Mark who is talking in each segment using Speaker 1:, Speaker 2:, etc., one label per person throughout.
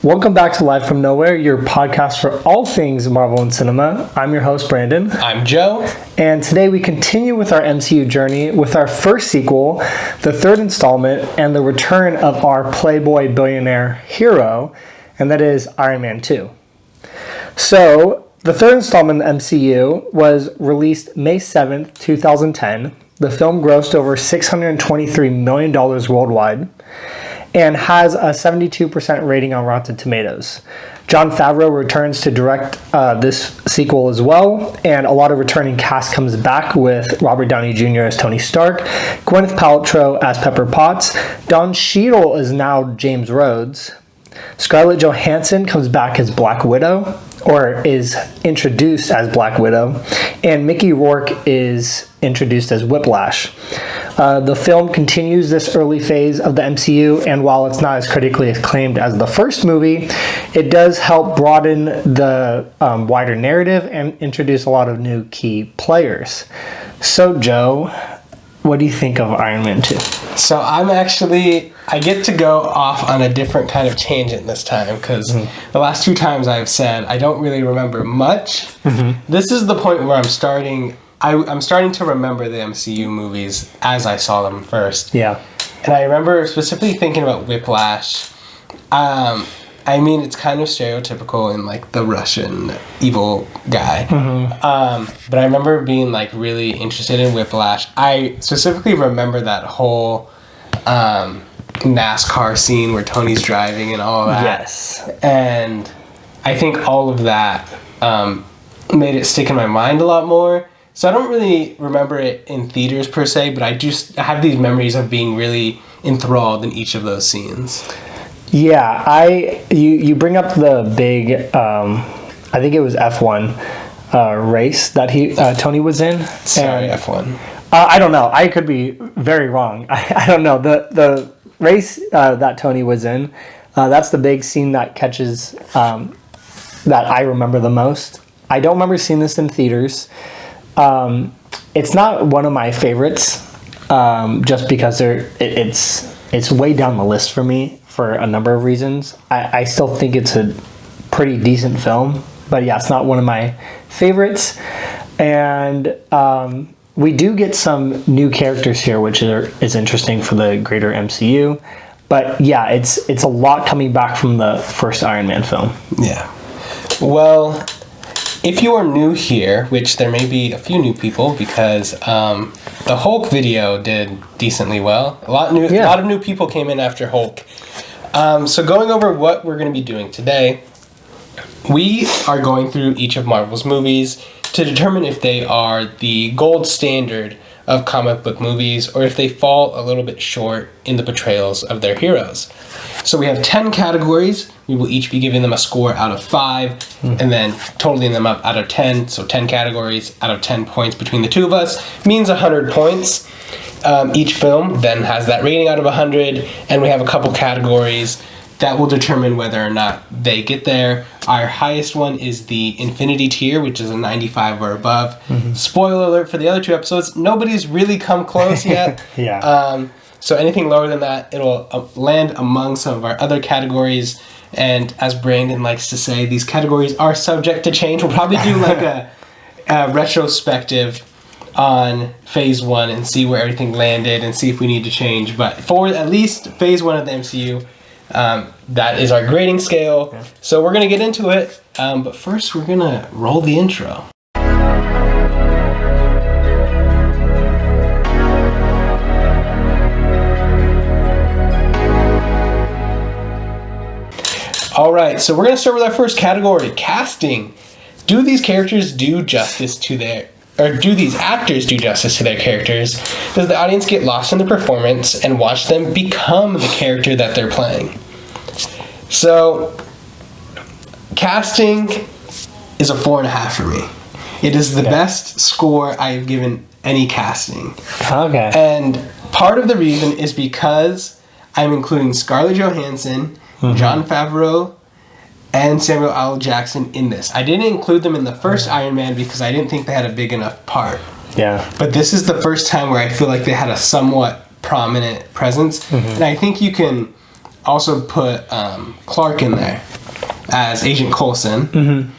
Speaker 1: Welcome back to Live from Nowhere, your podcast for all things Marvel and cinema. I'm your host, Brandon.
Speaker 2: I'm Joe.
Speaker 1: And today we continue with our MCU journey with our first sequel, the third installment, and the return of our Playboy billionaire hero, and that is Iron Man 2. So, the third installment in the MCU was released May 7th, 2010. The film grossed over $623 million worldwide and has a 72% rating on Rotten Tomatoes. Jon Favreau returns to direct this sequel as well, and a lot of returning cast comes back with Robert Downey Jr. as Tony Stark, Gwyneth Paltrow as Pepper Potts, Don Cheadle is now James Rhodes, Scarlett Johansson comes back as Black Widow, or is introduced as Black Widow, and Mickey Rourke is introduced as Whiplash. The film continues this early phase of the MCU, and while it's not as critically acclaimed as the first movie, it does help broaden the wider narrative and introduce a lot of new key players. So, Joe, what do you think of Iron Man 2?
Speaker 2: So I get to go off on a different kind of tangent this time because the last two times I've said I don't really remember much. This is the point where I'm starting to remember the MCU movies as I saw them first.
Speaker 1: Yeah.
Speaker 2: And I remember specifically thinking about Whiplash. I mean, it's kind of stereotypical in, like, the Russian evil guy. But I remember being, like, really interested in Whiplash. I specifically remember that whole NASCAR scene where Tony's driving and all that.
Speaker 1: Yes.
Speaker 2: And I think all of that made it stick in my mind a lot more. So I don't really remember it in theaters per se, but I have these memories of being really enthralled in each of those scenes.
Speaker 1: Yeah, you bring up the big, I think it was F1 race that Tony was in.
Speaker 2: Sorry, F1.
Speaker 1: I don't know. I could be very wrong. I don't know. The race that Tony was in, that's the big scene that catches, that I remember the most. I don't remember seeing this in theaters. It's not one of my favorites, just because it's way down the list for me for a number of reasons. I still think it's a pretty decent film, but yeah, it's not one of my favorites. And we do get some new characters here, which is interesting for the greater MCU. But yeah, it's a lot coming back from the first Iron Man film.
Speaker 2: Yeah. Well, if you are new here, which there may be a few new people because the Hulk video did decently well. A lot of new people came in after Hulk. So going over what we're going to be doing today, we are going through each of Marvel's movies to determine if they are the gold standard of comic book movies or if they fall a little bit short in the portrayals of their heroes. So we have 10 categories. We will each be giving them a score out of 5 and then totaling them up out of 10. So 10 categories out of 10 points between the two of us means 100 points. Each film then has that rating out of 100, and we have a couple categories that will determine whether or not they get there. Our highest one is the Infinity tier, which is a 95 or above. Spoiler alert for the other two episodes, nobody's really come close yet.
Speaker 1: Yeah.
Speaker 2: So anything lower than that, it'll land among some of our other categories. And as Brandon likes to say, these categories are subject to change. We'll probably do like a retrospective on phase 1 and see where everything landed and see if we need to change. But for at least phase 1 of the MCU, that is our grading scale. Yeah. So we're going to get into it. But first, we're going to roll the intro. All right, so we're going to start with our first category, casting. Do these actors do justice to their characters? Does the audience get lost in the performance and watch them become the character that they're playing? So, casting is a 4.5 for me. It is the best score I've given any casting.
Speaker 1: Okay.
Speaker 2: And part of the reason is because I'm including Scarlett Johansson, Jon Favreau, and Samuel L. Jackson in this. I didn't include them in the first Iron Man because I didn't think they had a big enough part.
Speaker 1: Yeah.
Speaker 2: But this is the first time where I feel like they had a somewhat prominent presence. And I think you can also put Clark in there as Agent Coulson.
Speaker 1: Mm-hmm.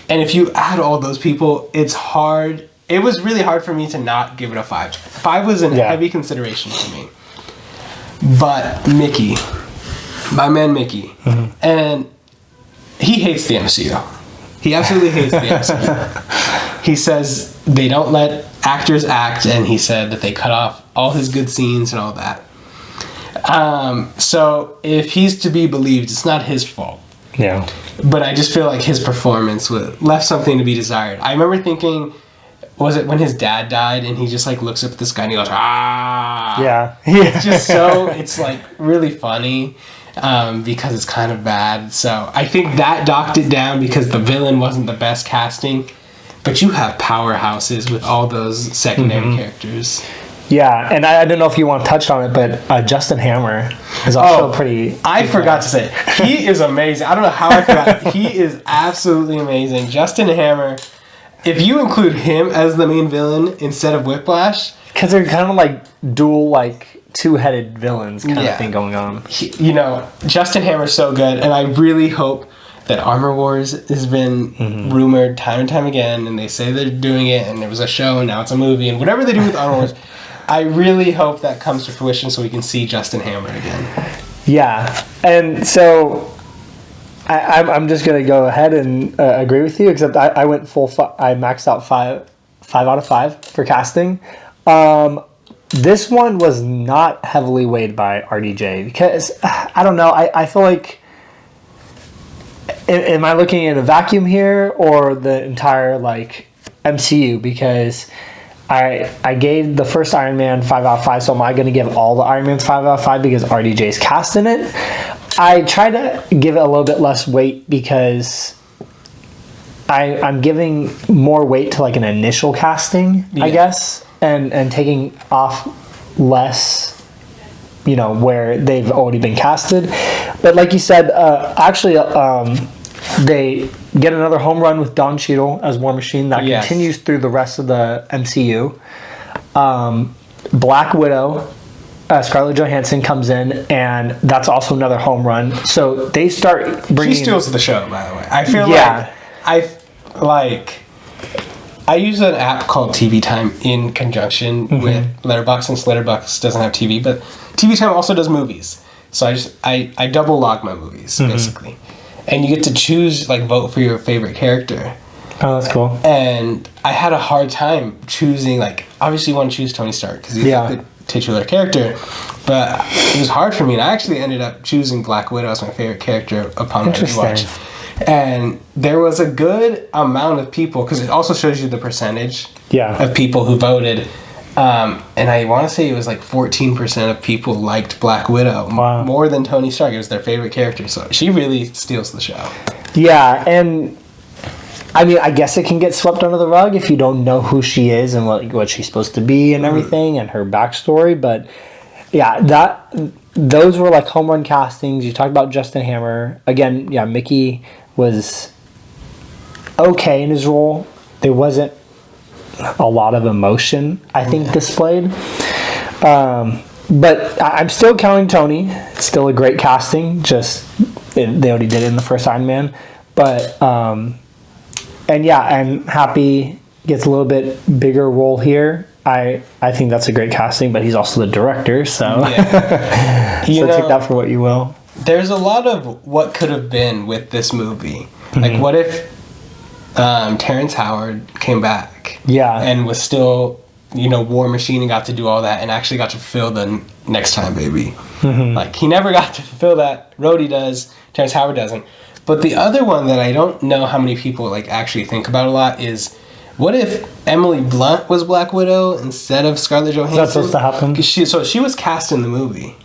Speaker 2: And if you add all those people, it's hard. It was really hard for me to not give it a 5. 5 was a heavy consideration for me. But Mickey, my man Mickey, and he hates the MCU. He absolutely hates the MCU. He says they don't let actors act, and he said that they cut off all his good scenes and all that. So if he's to be believed, it's not his fault.
Speaker 1: Yeah.
Speaker 2: But I just feel like his performance left something to be desired. I remember thinking, was it when his dad died and he just like looks up at the sky and he goes, ah.
Speaker 1: Yeah.
Speaker 2: It's just so, it's like really funny. Because it's kind of bad. So I think that docked it down because the villain wasn't the best casting. But you have powerhouses with all those secondary characters.
Speaker 1: Yeah, and I don't know if you want to touch on it, but Justin Hammer is also pretty...
Speaker 2: I forgot to say, he is amazing. I don't know how I forgot. He is absolutely amazing. Justin Hammer, if you include him as the main villain instead of Whiplash...
Speaker 1: Because they're kind of like dual, like, two-headed villains kind of thing going on.
Speaker 2: Justin Hammer's so good, and I really hope that Armor Wars has been rumored time and time again, and they say they're doing it, and there was a show, and now it's a movie, and whatever they do with Armor Wars, I really hope that comes to fruition so we can see Justin Hammer again. Yeah,
Speaker 1: and so I'm just going to go ahead and agree with you, except I went I maxed out 5 out of 5 for casting. This one was not heavily weighed by RDJ because, I don't know, I feel like, am I looking at a vacuum here or the entire, like, MCU? Because I gave the first Iron Man 5 out of 5, so am I going to give all the Iron Mans 5 out of 5 because RDJ's cast in it? I try to give it a little bit less weight because I'm giving more weight to, like, an initial casting, I guess. And taking off less, where they've already been casted. But like you said, actually, they get another home run with Don Cheadle as War Machine that continues through the rest of the MCU. Black Widow, Scarlett Johansson comes in, and that's also another home run. So they start bringing...
Speaker 2: She steals the show, by the way. I feel I use an app called TV Time in conjunction with Letterboxd, since Letterboxd doesn't have TV, but TV Time also does movies. So I double log my movies, basically. And you get to choose, like, vote for your favorite character.
Speaker 1: Oh, that's cool.
Speaker 2: And I had a hard time choosing, like, obviously you want to choose Tony Stark because he's the titular character, but it was hard for me, and I actually ended up choosing Black Widow as my favorite character upon my rewatch. And there was a good amount of people, because it also shows you the percentage of people who voted. And I want to say it was like 14% of people liked Black Widow more than Tony Stark. It was their favorite character. So she really steals the show. Yeah, and I mean, I guess it can get swept under the rug if you don't know who she is and what she's supposed to be and everything and her backstory. But yeah, those were like home run castings. You talked about Justin Hammer. Again, Mickey was okay in his role. There wasn't a lot of emotion, I think, displayed. But I'm still counting Tony. It's still a great casting. Just they already did it in the first Iron Man. But and I'm happy gets a little bit bigger role here. I think that's a great casting, but he's also the director, so take that for what you will. There's a lot of what could have been with this movie. Like, what if Terrence Howard came back and was still, War Machine and got to do all that and actually got to fulfill the Next Time Baby. Like, he never got to fulfill that. Rhodey does, Terrence Howard doesn't. But the other one that I don't know how many people, like, actually think about a lot is, what if Emily Blunt was Black Widow instead of Scarlett Johansson?
Speaker 1: Is that supposed to happen?
Speaker 2: She was cast in the movie.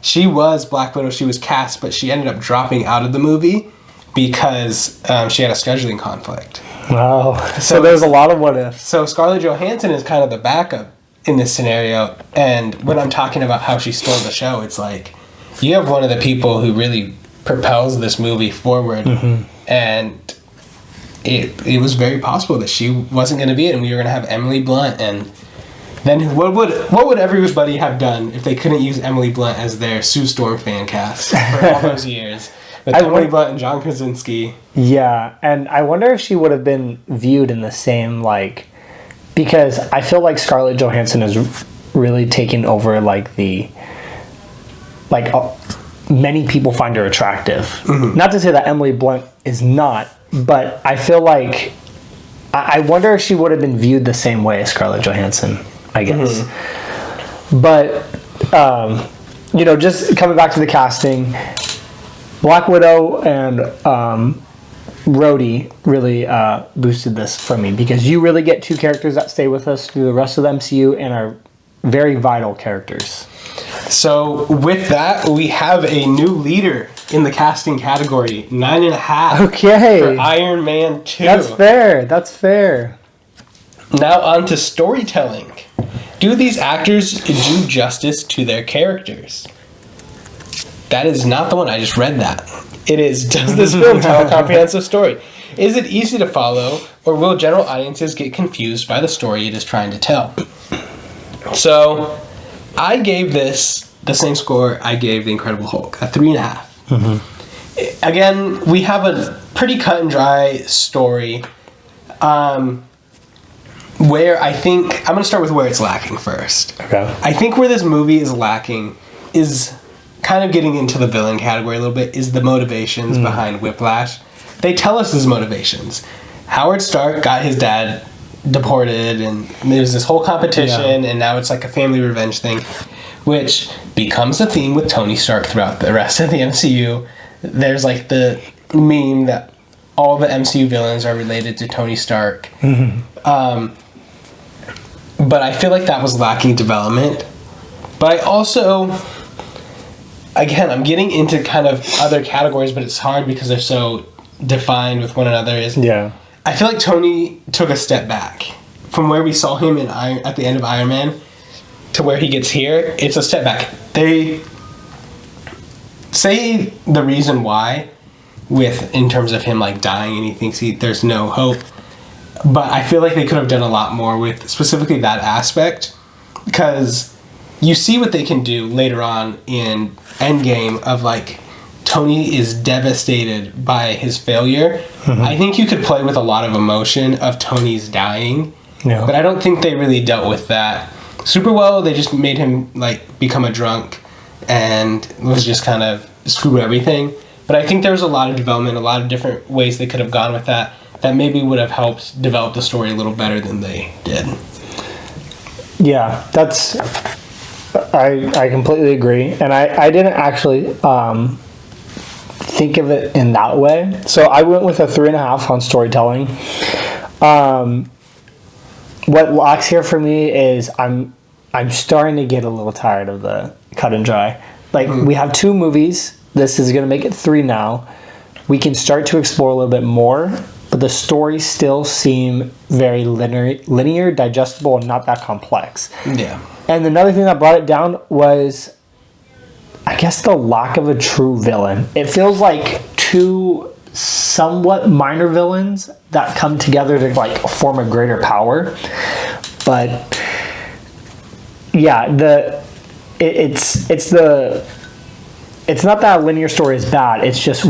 Speaker 2: She was Black Widow. She was cast, but she ended up dropping out of the movie because she had a scheduling conflict.
Speaker 1: Wow. So there's a lot of what ifs.
Speaker 2: So Scarlett Johansson is kind of the backup in this scenario. And when I'm talking about how she stole the show, it's like, you have one of the people who really propels this movie forward. And it was very possible that she wasn't going to be it, and we were going to have Emily Blunt, and then what would everybody have done if they couldn't use Emily Blunt as their Sue Storm fan cast for all those years? With Emily Blunt and John Krasinski.
Speaker 1: Yeah, and I wonder if she would have been viewed in the same, like, because I feel like Scarlett Johansson is really taken over, like, many people find her attractive. Mm-hmm. Not to say that Emily Blunt is not, but I feel like, I wonder if she would have been viewed the same way as Scarlett Johansson, I guess. Mm-hmm. But, just coming back to the casting, Black Widow and Rhodey really boosted this for me, because you really get two characters that stay with us through the rest of the MCU and are very vital characters.
Speaker 2: So with that, we have a new leader in the casting category, 9.5.
Speaker 1: Okay.
Speaker 2: For Iron Man 2.
Speaker 1: That's fair.
Speaker 2: Now on to storytelling. Do these actors do justice to their characters? That is not the one. I just read that. It is, does this film tell a comprehensive story? Is it easy to follow, or will general audiences get confused by the story it is trying to tell? So, I gave this the same score I gave The Incredible Hulk, a 3.5. Mm-hmm. Again, we have a pretty cut and dry story, where I think, I'm going to start with where it's lacking first.
Speaker 1: Okay.
Speaker 2: I think where this movie is lacking is kind of getting into the villain category a little bit, is the motivations behind Whiplash. They tell us his motivations. Howard Stark got his dad deported, and there's this whole competition, and now it's like a family revenge thing, which becomes a theme with Tony Stark throughout the rest of the MCU. There's like the meme that all the MCU villains are related to Tony Stark. Mm-hmm. But I feel like that was lacking development. But I also, again, I'm getting into kind of other categories, but it's hard because they're so defined with one another. I feel like Tony took a step back from where we saw him at the end of Iron Man to where he gets here. It's a step back. They say the reason why, in terms of him like dying and he thinks there's no hope, but I feel like they could have done a lot more with specifically that aspect, because you see what they can do later on in Endgame of like Tony is devastated by his failure. Mm-hmm. I think you could play with a lot of emotion of Tony's dying, but I don't think they really dealt with that super well. They just made him like become a drunk and was just kind of screw everything. But I think there was a lot of development, a lot of different ways they could have gone with that maybe would have helped develop the story a little better than they did.
Speaker 1: Yeah, I completely agree. And I didn't actually think of it in that way. So I went with a 3.5 on storytelling. What lacks here for me is I'm starting to get a little tired of the cut and dry. Like, we have 2 movies. This is going to make it 3 now. We can start to explore a little bit more, but the stories still seem very linear, digestible, and not that complex.
Speaker 2: Yeah.
Speaker 1: And another thing that brought it down was, I guess, the lack of a true villain. It feels like 2 somewhat minor villains that come together to like form a greater power. But yeah, it's not that a linear story is bad. It's just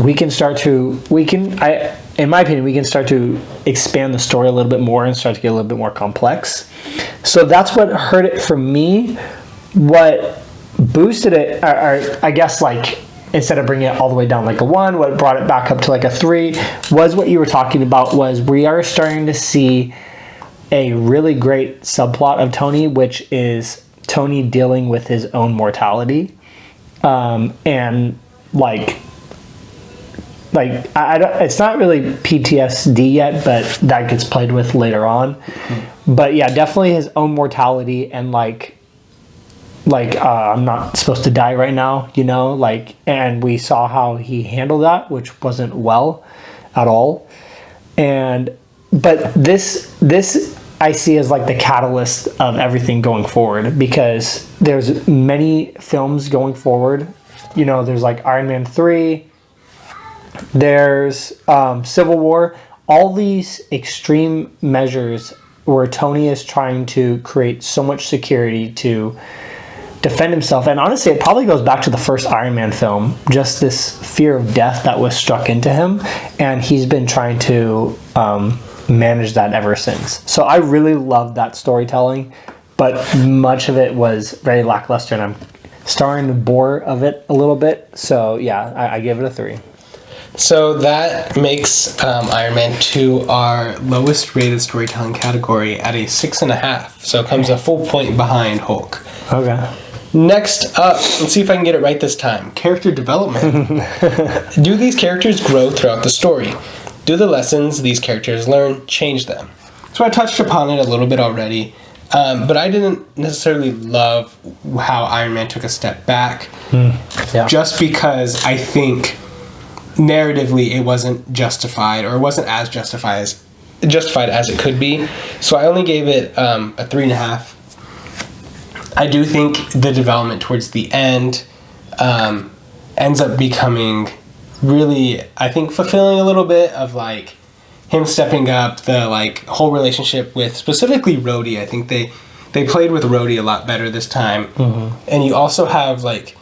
Speaker 1: in my opinion, we can start to expand the story a little bit more and start to get a little bit more complex. So that's what hurt it for me. What boosted it, or I guess, like, instead of bringing it all the way down like a 1, what brought it back up to like a 3 was what you were talking about, was we are starting to see a really great subplot of Tony, which is Tony dealing with his own mortality. And it's not really PTSD yet, but that gets played with later on. Mm-hmm. But yeah, definitely his own mortality and I'm not supposed to die right now, and we saw how he handled that, which wasn't well at all. But this I see as like the catalyst of everything going forward, because there's many films going forward. There's like Iron Man 3, there's Civil War. All these extreme measures where Tony is trying to create so much security to defend himself. And honestly, it probably goes back to the first Iron Man film, just this fear of death that was struck into him, and he's been trying to manage that ever since. So I really loved that storytelling, but much of it was very lackluster, and I'm starting to bore of it a little bit. So yeah, I gave it a 3.
Speaker 2: So that makes Iron Man 2 our lowest rated storytelling category at a 6.5. So it comes a full point behind Hulk.
Speaker 1: Okay.
Speaker 2: Next up, let's see if I can get it right this time. Character development. Do these characters grow throughout the story? Do the lessons these characters learn change them? So I touched upon it a little bit already, but I didn't necessarily love how Iron Man took a step back.
Speaker 1: Yeah.
Speaker 2: Just because I think narratively it wasn't justified, or it wasn't as justified as it could be. So I only gave it a 3.5. I do think the development towards the end ends up becoming really, I think, fulfilling a little bit of like him stepping up, the like whole relationship with specifically Rhodey. I think they played with Rhodey a lot better this time. Mm-hmm. And you also have like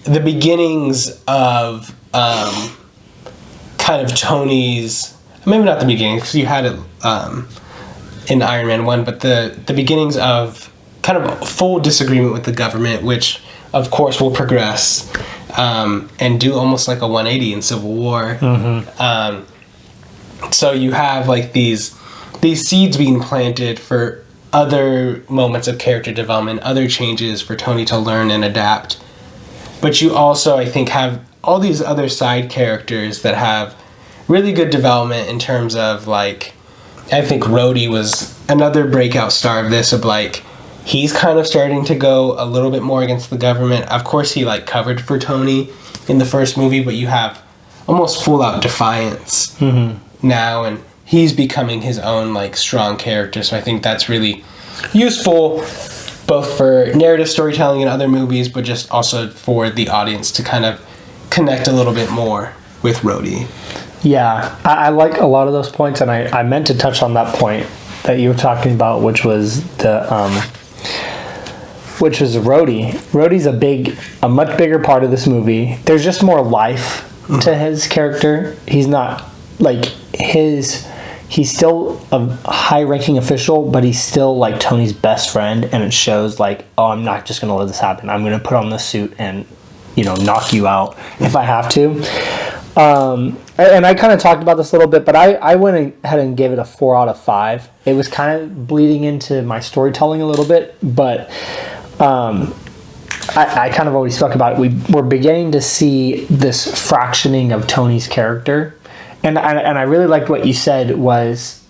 Speaker 2: the beginnings of kind of Tony's, maybe not the beginnings because you had it in Iron Man 1, but the beginnings of kind of full disagreement with the government, which of course will progress and do almost like a 180 in Civil War. Mm-hmm. So you have like these seeds being planted for other moments of character development, other changes for Tony to learn and adapt. But you also, I think, have all these other side characters that have really good development in terms of like, I think Rhodey was another breakout star of this, of like, he's kind of starting to go a little bit more against the government. Of course, he like covered for Tony in the first movie, but you have almost full out defiance now, and he's becoming his own like strong character. So I think that's really useful, both for narrative storytelling in other movies, but just also for the audience to kind of connect a little bit more with Rhodey. Yeah,
Speaker 1: I like a lot of those points, and I meant to touch on that point that you were talking about, which was Rhodey. Rhodey's a much bigger part of this movie. There's just more life to his character. He's not like he's still a high-ranking official, but he's still like Tony's best friend, and it shows like, oh, I'm not just gonna let this happen. I'm gonna put on this suit and, you know, knock you out if I have to. And I kind of talked about this a little bit, but I went ahead and gave it a 4 out of 5. It was kind of bleeding into my storytelling a little bit, but I kind of always spoke about it. We're beginning to see this fractioning of Tony's character. And I really liked what you said was,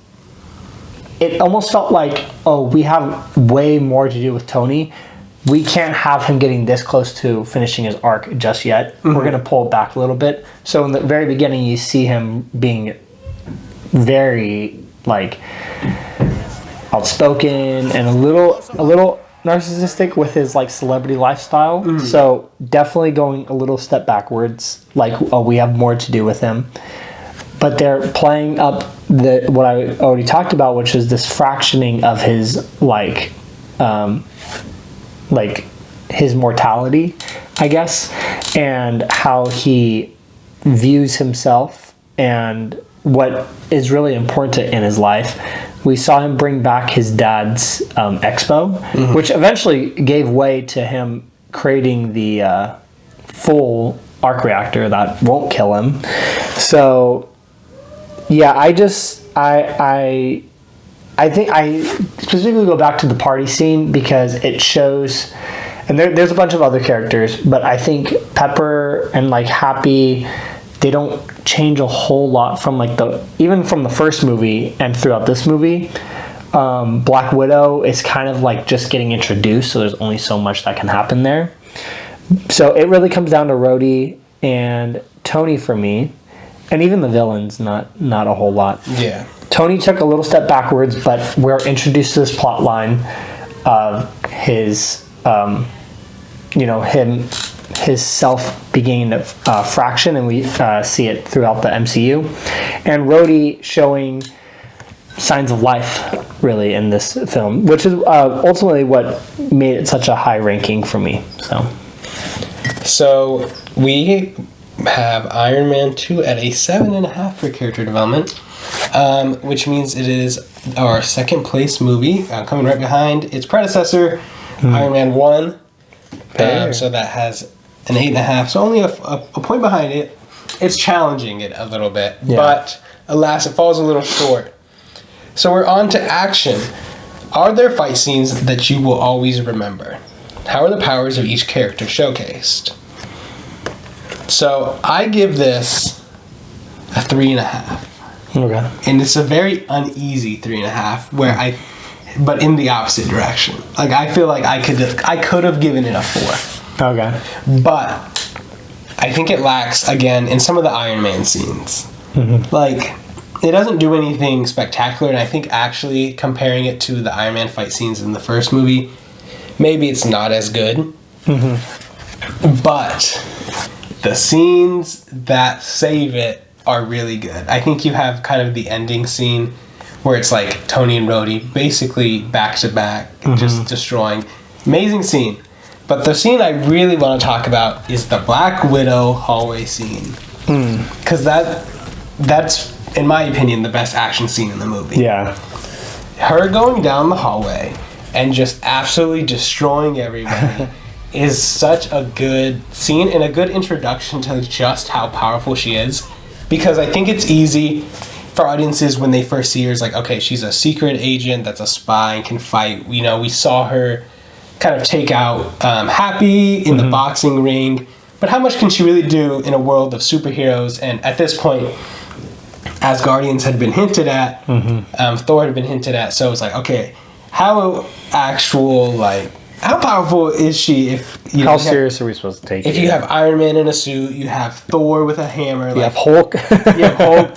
Speaker 1: it almost felt like, oh, we have way more to do with Tony. We can't have him getting this close to finishing his arc just yet. Mm-hmm. We're going to pull it back a little bit. So in the very beginning, you see him being very like outspoken and a little narcissistic with his like celebrity lifestyle. Mm-hmm. So definitely going a little step backwards. Like, oh, we have more to do with him. But they're playing up what I already talked about, which is this fractioning of his like his mortality, I guess, and how he views himself and what is really important in his life. We saw him bring back his dad's expo, which eventually gave way to him creating the full arc reactor that won't kill him. So yeah, I think I specifically go back to the party scene because it shows, and there's a bunch of other characters, but I think Pepper and like Happy, they don't change a whole lot from like even from the first movie and throughout this movie. Black Widow is kind of like just getting introduced, so there's only so much that can happen there. So it really comes down to Rhodey and Tony for me, and even the villains, not a whole lot.
Speaker 2: Yeah.
Speaker 1: Tony took a little step backwards, but we're introduced to this plot line of his, his self beginning to fraction, and we see it throughout the MCU. And Rhodey showing signs of life, really, in this film, which is ultimately what made it such a high ranking for me.
Speaker 2: So we have Iron Man 2 at a 7.5 for character development, which means it is our second place movie, coming right behind its predecessor, Iron Man 1. So that has an 8.5, so only a point behind it. It's challenging it a little bit, but alas, it falls a little short. So we're on to action. Are there fight scenes that you will always remember? How are the powers of each character showcased? So I give this a 3.5.
Speaker 1: Okay.
Speaker 2: And it's a very uneasy 3.5, but in the opposite direction. Like, I feel like I could have given it a 4.
Speaker 1: Okay.
Speaker 2: But I think it lacks, again, in some of the Iron Man scenes. Like, it doesn't do anything spectacular, and I think actually comparing it to the Iron Man fight scenes in the first movie, maybe it's not as good. But the scenes that save it are really good. I think you have kind of the ending scene where it's like Tony and Rhodey basically back to back, just destroying. Amazing scene. But the scene I really want to talk about is the Black Widow hallway scene. Because that's, in my opinion, the best action scene in the movie.
Speaker 1: Yeah.
Speaker 2: Her going down the hallway and just absolutely destroying everybody is such a good scene and a good introduction to just how powerful she is. Because I think it's easy for audiences when they first see her, it's like, okay, she's a secret agent that's a spy and can fight. You know, we saw her kind of take out Happy in the boxing ring. But how much can she really do in a world of superheroes? And at this point, Asgardians had been hinted at, Thor had been hinted at, so it's like, okay, how powerful is she if you
Speaker 1: How serious are we supposed to take it?
Speaker 2: If you have Iron Man in a suit, you have Thor with a hammer,
Speaker 1: you have Hulk.
Speaker 2: you have Hulk.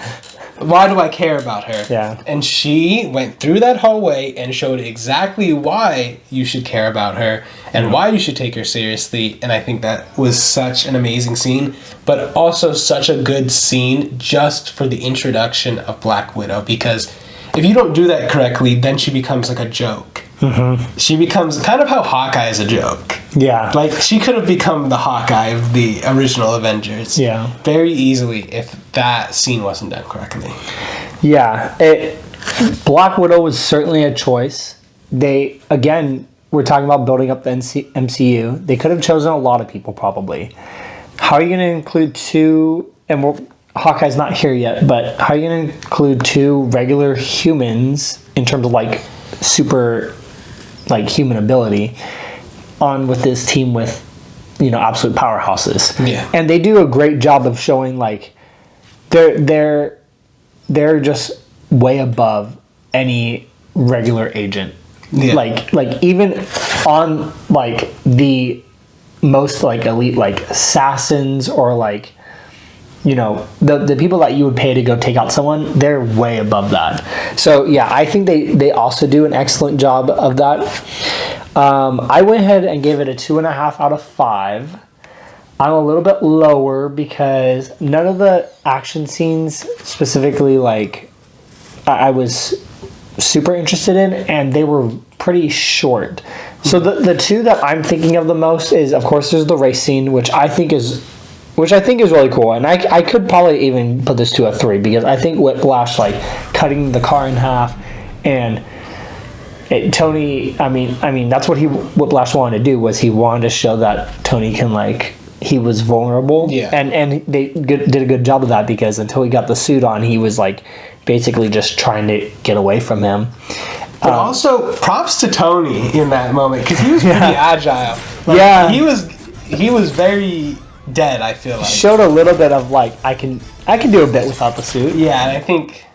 Speaker 2: Why do I care about her?
Speaker 1: Yeah.
Speaker 2: And she went through that hallway and showed exactly why you should care about her and why you should take her seriously. And I think that was such an amazing scene, but also such a good scene just for the introduction of Black Widow. Because if you don't do that correctly, then she becomes like a joke. She becomes kind of how Hawkeye is a joke.
Speaker 1: Yeah.
Speaker 2: Like, she could have become the Hawkeye of the original Avengers.
Speaker 1: Yeah.
Speaker 2: Very easily if that scene wasn't done correctly.
Speaker 1: Yeah. Black Widow was certainly a choice. We're talking about building up the MCU. They could have chosen a lot of people, probably. How are you going to include two, and Hawkeye's not here yet, but how are you going to include two regular humans in terms of, like, super, like, human ability on with this team with, you know, absolute powerhouses?
Speaker 2: Yeah.
Speaker 1: And they do a great job of showing, like, they're just way above any regular agent.
Speaker 2: Yeah.
Speaker 1: Like even on, like, the most, like, elite, like, assassins or, like, you know, the people that you would pay to go take out someone, they're way above that. So yeah, I think they also do an excellent job of that. I went ahead and gave it a 2.5 out of 5. I'm a little bit lower because none of the action scenes specifically, like, I was super interested in, and they were pretty short. So the two that I'm thinking of the most is, of course, there's the race scene, which I think is really cool, and I could probably even put this to a 3 because I think Whiplash, like, cutting the car in half, and Tony, I mean that's what Whiplash wanted to do, was he wanted to show that Tony can, like, he was vulnerable.
Speaker 2: Yeah.
Speaker 1: And they did a good job of that, because until he got the suit on, he was, like, basically just trying to get away from him.
Speaker 2: But also, props to Tony in that moment, because he was pretty agile. Like,
Speaker 1: yeah.
Speaker 2: He was very dead, I feel like.
Speaker 1: Showed a little bit of, like, I can do a bit without the suit.
Speaker 2: Yeah, and I think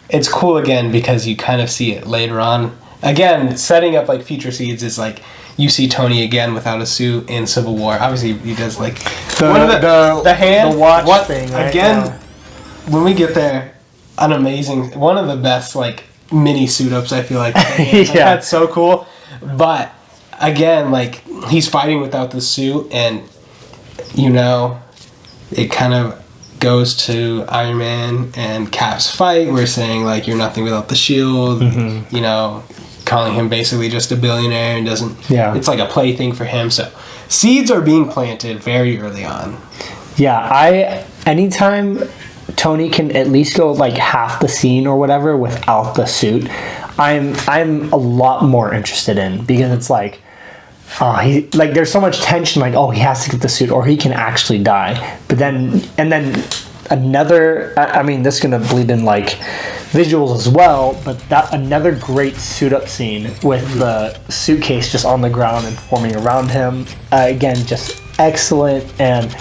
Speaker 2: it's cool, again, because you kind of see it later on. Again, setting up, like, future seeds is, like, you see Tony again without a suit in Civil War. Obviously, he does, like, the hand,
Speaker 1: the watch thing. Right
Speaker 2: again,
Speaker 1: now.
Speaker 2: When we get there, an amazing, one of the best, like, mini suit ups, I feel like.
Speaker 1: Yeah.
Speaker 2: That's so cool. But again, like, he's fighting without the suit, and, you know, it kind of goes to Iron Man and Cap's fight, we're saying, like, you're nothing without the shield, you know, calling him basically just a billionaire and doesn't...
Speaker 1: Yeah.
Speaker 2: It's like a plaything for him, so seeds are being planted very early on.
Speaker 1: Yeah, anytime Tony can at least go like half the scene or whatever without the suit, I'm a lot more interested in, because it's like, he, like, there's so much tension, like, oh, he has to get the suit or he can actually die. But then another, I mean, this is gonna bleed in like visuals as well, but that another great suit up scene with the suitcase just on the ground and forming around him, again, just excellent. And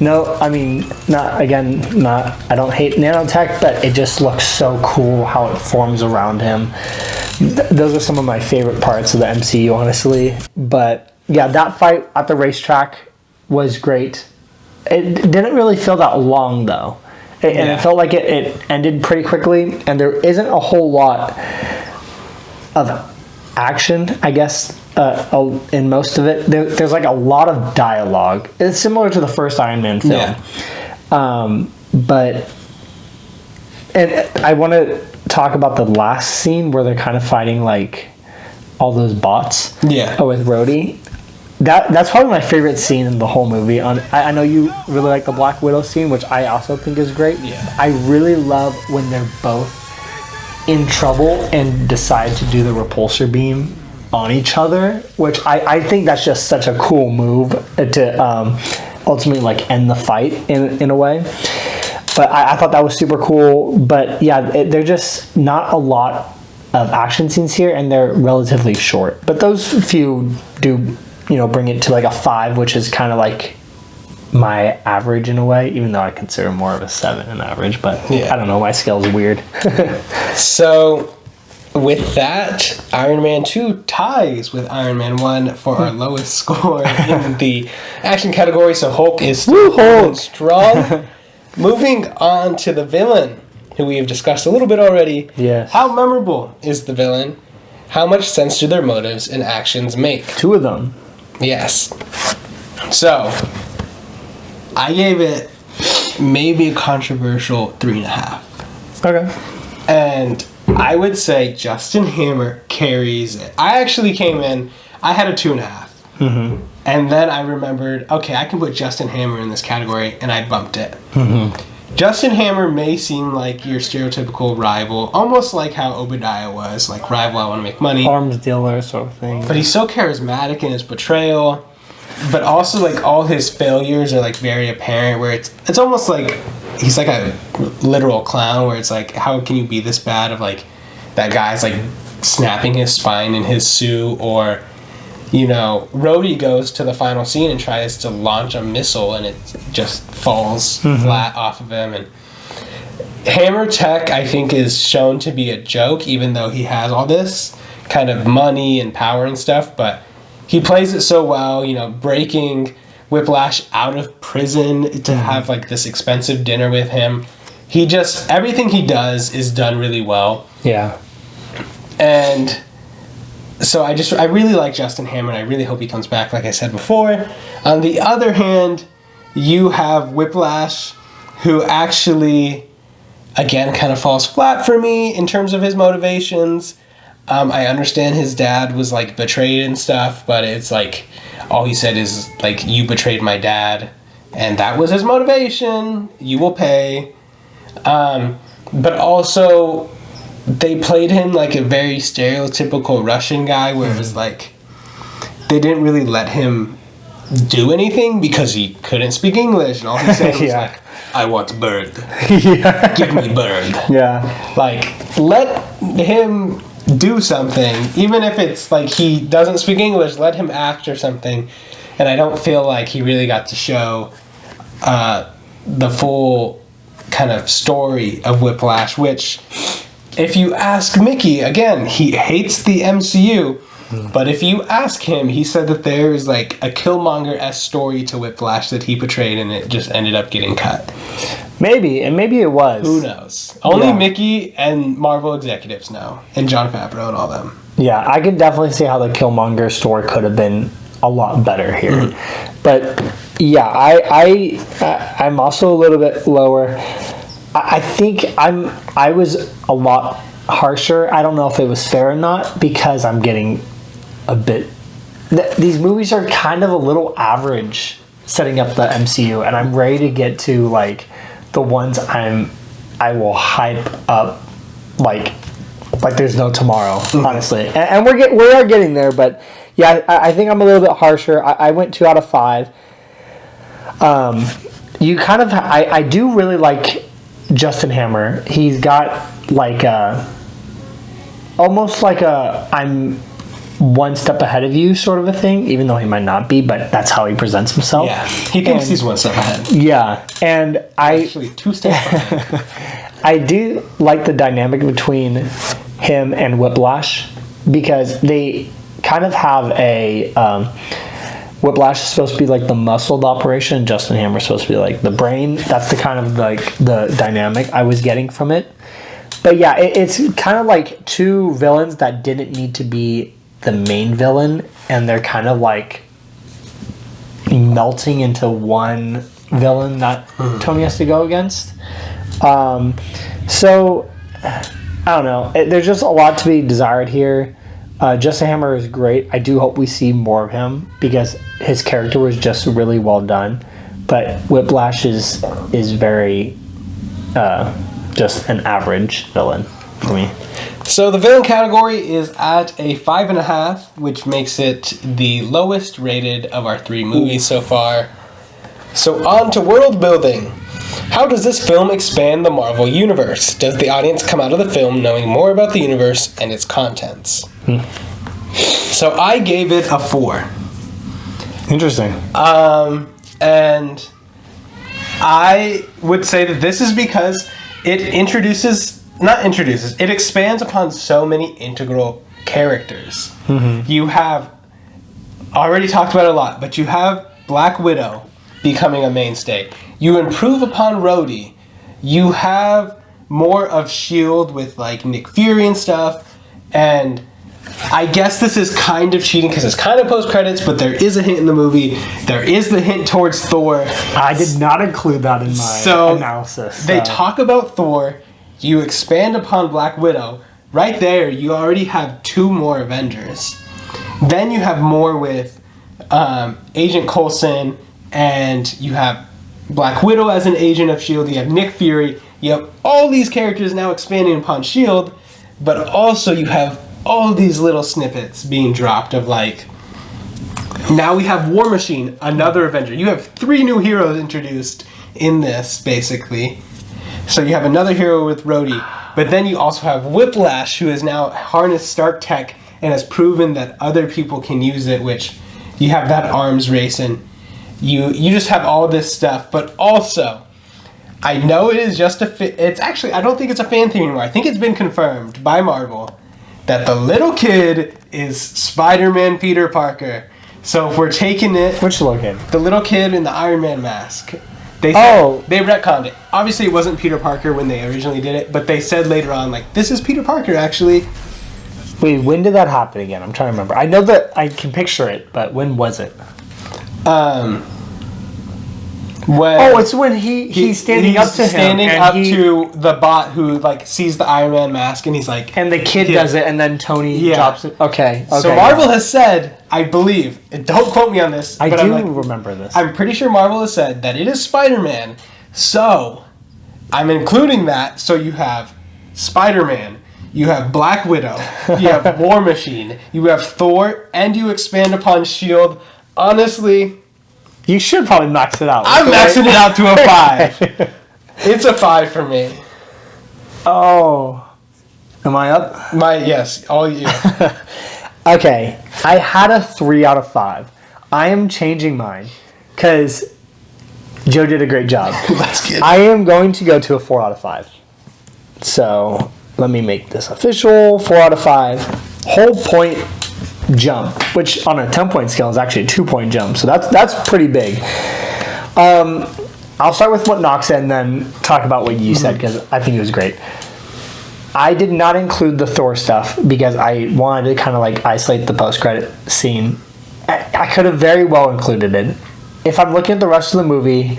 Speaker 1: no, I mean, I don't hate nanotech, but it just looks so cool how it forms around him. Those are some of my favorite parts of the MCU, honestly. But yeah, that fight at the racetrack was great. It didn't really feel that long, though. And it felt like it ended pretty quickly, and there isn't a whole lot of action, I guess, in most of it. There's like a lot of dialogue. It's similar to the first Iron Man film. Yeah. And I want to talk about the last scene where they're kind of fighting like all those bots.
Speaker 2: Yeah.
Speaker 1: With Rhodey. That's probably my favorite scene in the whole movie. I know you really like the Black Widow scene, which I also think is great.
Speaker 2: Yeah.
Speaker 1: I really love when they're both in trouble and decide to do the repulsor beam on each other, which I think that's just such a cool move to ultimately like end the fight in a way. But I thought that was super cool. But yeah, they're just not a lot of action scenes here, and they're relatively short. But those few do, bring it to like a 5, which is kind of like my average in a way, even though I consider more of a 7 an average. But yeah. I don't know, my scale's weird.
Speaker 2: So with that, Iron Man 2 ties with Iron Man 1 for our lowest score in the action category, so Hulk is still holding strong. Moving on to the villain, who we have discussed a little bit already.
Speaker 1: Yes.
Speaker 2: How memorable is the villain? How much sense do their motives and actions make?
Speaker 1: 2 of them.
Speaker 2: Yes. So, I gave it maybe a controversial 3.5.
Speaker 1: Okay.
Speaker 2: And I would say Justin Hammer carries it. I actually came in, I had a 2.5.
Speaker 1: Mm-hmm.
Speaker 2: And then I remembered, okay, I can put Justin Hammer in this category, and I bumped it.
Speaker 1: Mm-hmm.
Speaker 2: Justin Hammer may seem like your stereotypical rival, almost like how Obadiah was, like rival, I want to make money.
Speaker 1: Arms dealer sort of thing.
Speaker 2: But he's so charismatic in his portrayal, but also like all his failures are like very apparent, where it's almost like he's like a literal clown, where it's like, how can you be this bad of like that guy's like snapping his spine in his suit, or Rhodey goes to the final scene and tries to launch a missile and it just falls flat off of him. And Hammer Tech, I think, is shown to be a joke, even though he has all this kind of money and power and stuff, but he plays it so well, breaking Whiplash out of prison to have like this expensive dinner with him. Everything he does is done really well.
Speaker 1: Yeah.
Speaker 2: And so I really like Justin Hammer, and I really hope he comes back, like I said before. On the other hand, you have Whiplash, who actually, again, kind of falls flat for me in terms of his motivations. I understand his dad was, like, betrayed and stuff, but it's like, all he said is, like, you betrayed my dad, and that was his motivation. You will pay. But also, they played him like a very stereotypical Russian guy, whereas like they didn't really let him do anything because he couldn't speak English, and all he said was like, I want bird.
Speaker 1: Yeah.
Speaker 2: Give me bird.
Speaker 1: Yeah.
Speaker 2: Like, let him do something, even if it's like he doesn't speak English, let him act or something. And I don't feel like he really got to show the full kind of story of Whiplash, which, if you ask Mickey, again, he hates the MCU, but if you ask him, he said that there is like a Killmonger-esque story to Whiplash that he portrayed, and it just ended up getting cut.
Speaker 1: Maybe, and maybe it was.
Speaker 2: Who knows? Only Mickey and Marvel executives know, and Jon Favreau and all them.
Speaker 1: Yeah, I can definitely see how the Killmonger story could have been a lot better here. But yeah, I'm also a little bit lower. I think I was a lot harsher. I don't know if it was fair or not, because I'm getting a bit. These movies are kind of a little average setting up the MCU, and I'm ready to get to like the ones I will hype up like there's no tomorrow, honestly. And we are getting there, but yeah, I think I'm a little bit harsher. I went 2 out of 5. You kind of I do really like Justin Hammer. He's got like almost like I'm one step ahead of you sort of a thing, even though he might not be, but that's how he presents himself.
Speaker 2: Yeah, he thinks he's one step ahead.
Speaker 1: Yeah, and
Speaker 2: actually 2 steps behind.
Speaker 1: I do like the dynamic between him and Whiplash, because they kind of have a Whiplash is supposed to be like the muscled operation, Justin Hammer is supposed to be like the brain. That's the kind of like the dynamic I was getting from it. But yeah, it's kind of like two villains that didn't need to be the main villain, and they're kind of like melting into one villain that Tony has to go against. So I don't know. There's just a lot to be desired here. Justin Hammer is great. I do hope we see more of him, because his character was just really well done. But Whiplash is very just an average villain for me.
Speaker 2: So the villain category is at a 5.5, which makes it the lowest rated of our 3 movies so far. So on to world building. How does this film expand the Marvel Universe? Does the audience come out of the film knowing more about the universe and its contents? So I gave it a 4.
Speaker 1: Interesting.
Speaker 2: And I would say that this is because it it expands upon so many integral characters. You have already talked about it a lot, but you have Black Widow becoming a mainstay. You improve upon Rhodey. You have more of S.H.I.E.L.D. with like Nick Fury and stuff. And I guess this is kind of cheating because it's kind of post-credits, but there is a hint in the movie. There is the hint towards Thor.
Speaker 1: I did not include that in my analysis.
Speaker 2: They talk about Thor. You expand upon Black Widow. Right there, you already have 2 more Avengers. Then you have more with Agent Coulson, and you have Black Widow as an agent of S.H.I.E.L.D. You have Nick Fury. You have all these characters now expanding upon S.H.I.E.L.D., but also you have all these little snippets being dropped of like, now we have War Machine, another Avenger. You have 3 new heroes introduced in this, basically. So you have another hero with Rhodey, but then you also have Whiplash, who has now harnessed Stark Tech and has proven that other people can use it, which you have that arms race, and you just have all this stuff. But also, I know it is just it's actually, I don't think it's a fan theory anymore. I think it's been confirmed by Marvel that the little kid is Spider-Man Peter Parker. So if we're taking it...
Speaker 1: Which little kid?
Speaker 2: The little kid in the Iron Man mask. They retconned it. Obviously, it wasn't Peter Parker when they originally did it, but they said later on, like, this is Peter Parker, actually.
Speaker 1: Wait, when did that happen again? I'm trying to remember. I know that I can picture it, but when was it? It's when he's standing up to him.
Speaker 2: Standing up to the bot who like sees the Iron Man mask, and he's like,
Speaker 1: and the kid does it, and then Tony drops it. Okay.
Speaker 2: So Marvel has said, I believe, and don't quote me on this,
Speaker 1: I do remember this.
Speaker 2: I'm pretty sure Marvel has said that it is Spider-Man. So I'm including that. So you have Spider-Man, you have Black Widow, you have War Machine, you have Thor, and you expand upon S.H.I.E.L.D. Honestly,
Speaker 1: you should probably max it out.
Speaker 2: I'm maxing it out to a 5. It's a 5 for me.
Speaker 1: Oh. Am I up?
Speaker 2: Yes, all you.
Speaker 1: Okay. I had a 3 out of 5. I am changing mine because Joe did a great job.
Speaker 2: That's good.
Speaker 1: I am going to go to a 4 out of 5. So let me make this official. 4 out of 5. Whole point jump, which on a 10-point scale is actually a 2-point jump, so that's pretty big. I'll start with what Knox said and then talk about what you said, because I think it was great. I did not include the Thor stuff because I wanted to kind of like isolate the post-credit scene I could have very well included it. If I'm looking at the rest of the movie,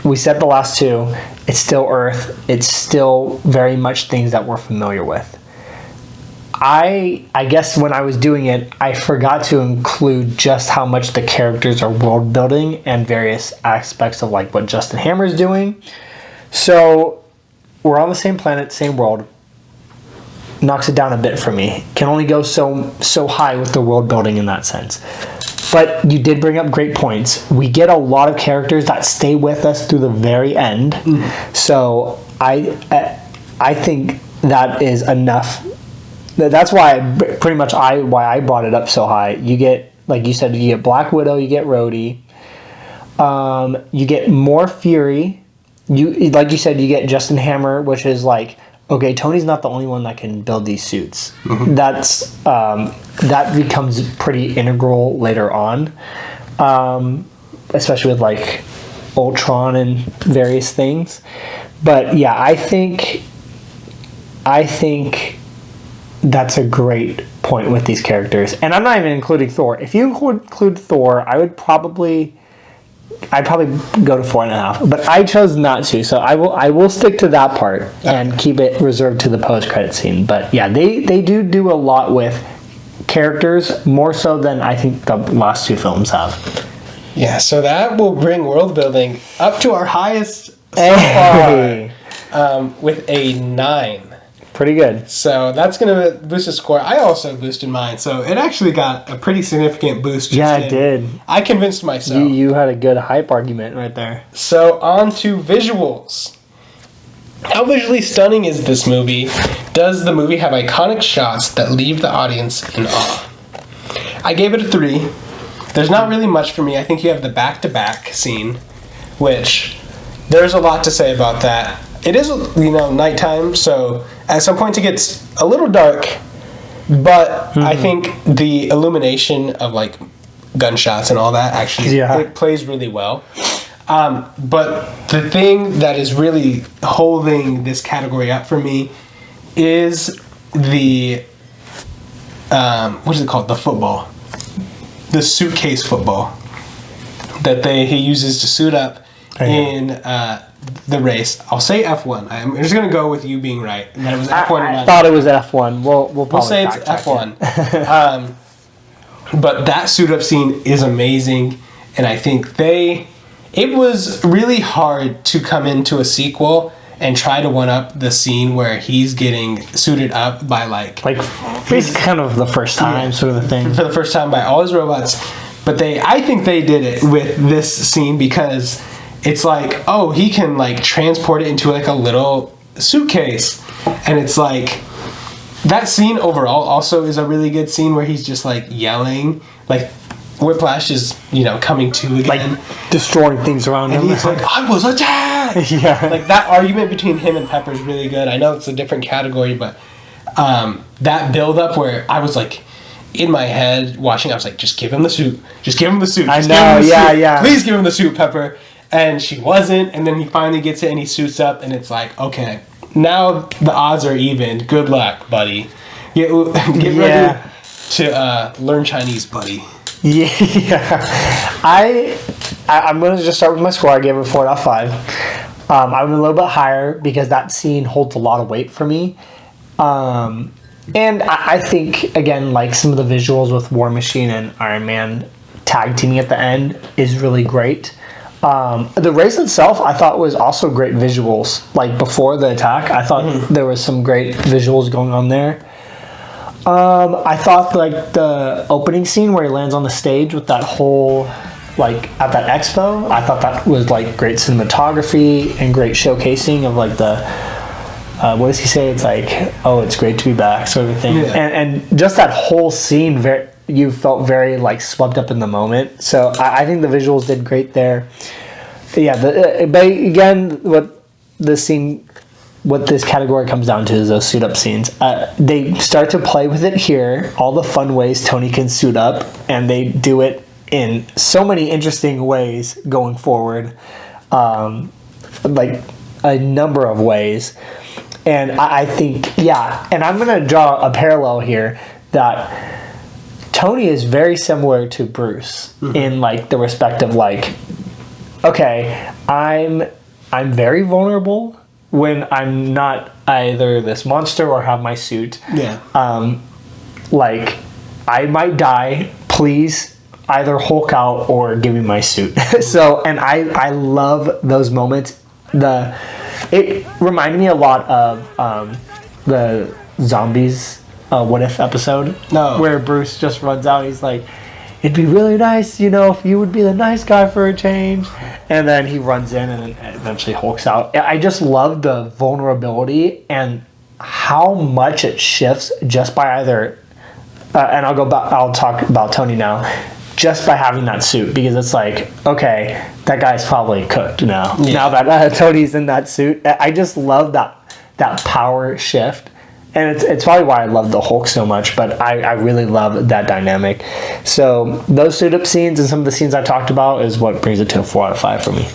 Speaker 1: we said the last two, it's still Earth. It's still very much things that we're familiar with. I guess when I was doing it, I forgot to include just how much the characters are world building and various aspects of like what Justin Hammer's doing. So we're on the same planet, same world. Knocks it down a bit for me. Can only go so high with the world building in that sense. But you did bring up great points. We get a lot of characters that stay with us through the very end. So I think that is enough. That's why why I brought it up so high. You get, like you said, you get Black Widow, you get Rhodey, you get more Fury. Like you said, you get Justin Hammer, which is like, okay, Tony's not the only one that can build these suits. That becomes pretty integral later on, especially with like Ultron and various things. But yeah, I think that's a great point with these characters. And I'm not even including Thor. If you include Thor, I'd probably go to 4.5, but I chose not to, so I will stick to that part and keep it reserved to the post-credit scene. But yeah, they do a lot with characters, more so than I think the last two films have.
Speaker 2: Yeah, so that will bring world building up to our highest so far, with a 9.
Speaker 1: Pretty good.
Speaker 2: So that's going to boost the score. I also boosted mine, so it actually got a pretty significant boost.
Speaker 1: It did.
Speaker 2: I convinced myself.
Speaker 1: You had a good hype argument right there.
Speaker 2: So on to visuals. How visually stunning is this movie? Does the movie have iconic shots that leave the audience in awe? I gave it a 3. There's not really much for me. I think you have the back-to-back scene, which there's a lot to say about that. It is, nighttime, so at some points it gets a little dark, but I think the illumination of, like, gunshots and all that actually it plays really well. But the thing that is really holding this category up for me is the, what is it called? The football. The suitcase football that he uses to suit up in the race. I'll say F1. I'm just going to go with you being right. And that it was F1
Speaker 1: I thought it was F1. We'll
Speaker 2: say it's F1. But that suit up scene is amazing, and I think it was really hard to come into a sequel and try to one up the scene where he's getting suited up by like
Speaker 1: basically kind of the first time sort of a thing.
Speaker 2: For the first time by all his robots. But I think they did it with this scene because it's like, oh, he can like transport it into like a little suitcase. And it's like, that scene overall also is a really good scene where he's just like yelling, like Whiplash is, coming to again.
Speaker 1: Like destroying things around him.
Speaker 2: And he's like, I was attacked!
Speaker 1: Yeah.
Speaker 2: Like that argument between him and Pepper is really good. I know it's a different category, but that build up where I was like, in my head watching, I was like, just give him the suit. Just give him the suit.
Speaker 1: I know, yeah.
Speaker 2: Please give him the suit, Pepper. And she wasn't, and then he finally gets it and he suits up, and it's like, okay, now the odds are even. Good luck, buddy. Get ready to learn Chinese, buddy.
Speaker 1: Yeah. I'm going to just start with my score. I gave it 4 out of 5. I'm a little bit higher because that scene holds a lot of weight for me. And I think, again, like some of the visuals with War Machine and Iron Man tag teaming at the end is really great. The race itself, I thought was also great visuals. Like before the attack, I thought there was some great visuals going on there. I thought like the opening scene where he lands on the stage with that whole, like at that expo, I thought that was like great cinematography and great showcasing of like the, what does he say? It's like, oh, it's great to be back, sort of thing. Yeah. And just that whole scene, you felt very like swept up in the moment. So I think the visuals did great there. Yeah, but again, what this category comes down to is those suit up scenes. They start to play with it here, all the fun ways Tony can suit up, and they do it in so many interesting ways going forward, like a number of ways. And I think, and I'm going to draw a parallel here that Tony is very similar to Bruce in like the respect of like, okay, I'm very vulnerable when I'm not either this monster or have my suit.
Speaker 2: Yeah.
Speaker 1: Like, I might die. Please either Hulk out or give me my suit. So, and I love those moments. It reminded me a lot of the Zombies What If episode.
Speaker 2: No.
Speaker 1: Where Bruce just runs out. He's like, it'd be really nice, if you would be the nice guy for a change. And then he runs in and then eventually Hulks out. I just love the vulnerability and how much it shifts just by either, and I'll talk about Tony now, just by having that suit, because it's like, okay, that guy's probably cooked now. Yeah. Now that Tony's in that suit, I just love that power shift. And it's probably why I love the Hulk so much, but I really love that dynamic. So those suit-up scenes and some of the scenes I talked about is what brings it to a 4 out of 5 for me.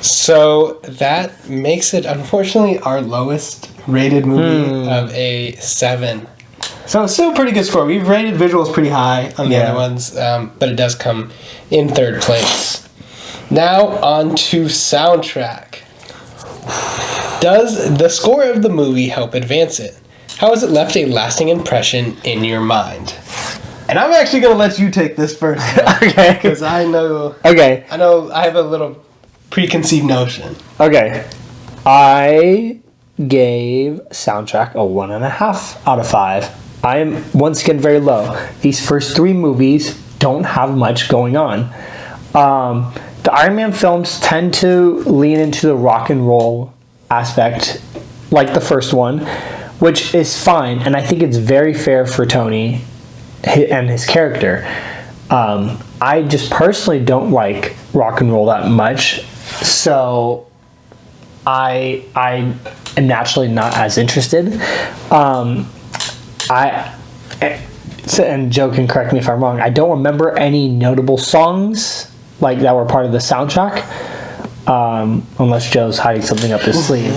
Speaker 2: So that makes it, unfortunately, our lowest rated movie of a 7. So it's still a pretty good score. We've rated visuals pretty high on the other ones, but it does come in 3rd place. Now on to soundtrack. Does the score of the movie help advance it? How has it left a lasting impression in your mind? And I'm actually going to let you take this first.
Speaker 1: Okay.
Speaker 2: Because I know I have a little preconceived notion.
Speaker 1: Okay. I gave soundtrack a 1.5 out of 5. I am, once again, very low. These first 3 movies don't have much going on. The Iron Man films tend to lean into the rock and roll aspect, like the first one, which is fine, and I think it's very fair for Tony and his character. I just personally don't like rock and roll that much, so I am naturally not as interested. And Joe can correct me if I'm wrong, I don't remember any notable songs like that were part of the soundtrack, unless Joe's hiding something up his sleeve.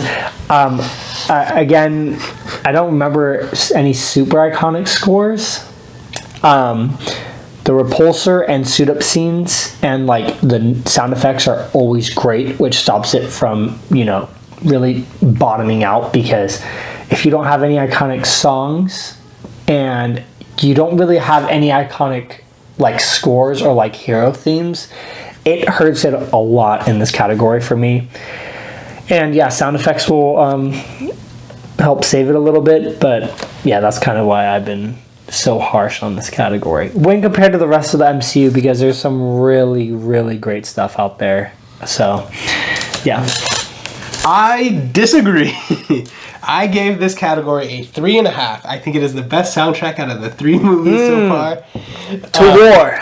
Speaker 1: Again, I don't remember any super iconic scores. The repulsor and suit up scenes and like the sound effects are always great, which stops it from, really bottoming out, because if you don't have any iconic songs and you don't really have any iconic like scores or like hero themes, it hurts it a lot in this category for me. And yeah, sound effects will help save it a little bit, but yeah, that's kind of why I've been so harsh on this category when compared to the rest of the MCU, because there's some really, really great stuff out there. So yeah.
Speaker 2: I disagree. I gave this category a 3.5. I think it is the best soundtrack out of the 3 movies so far.
Speaker 1: To war.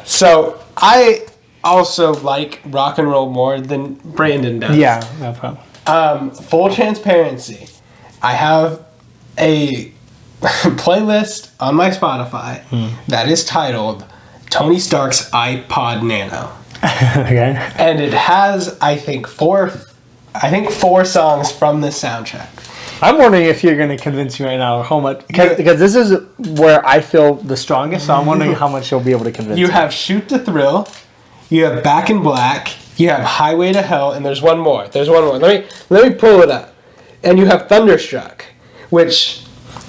Speaker 2: So I also like rock and roll more than Brandon does.
Speaker 1: Yeah, no problem.
Speaker 2: Full transparency, I have a playlist on my Spotify that is titled Tony Stark's iPod Nano.
Speaker 1: Okay.
Speaker 2: And it has, I think, four songs from this soundtrack.
Speaker 1: I'm wondering if you're going to convince me right now how much, because this is where I feel the strongest, so I'm wondering how much you'll be able to convince me.
Speaker 2: You have Shoot to Thrill, you have Back in Black, you have Highway to Hell, and there's one more. Let me pull it up. And you have Thunderstruck, which,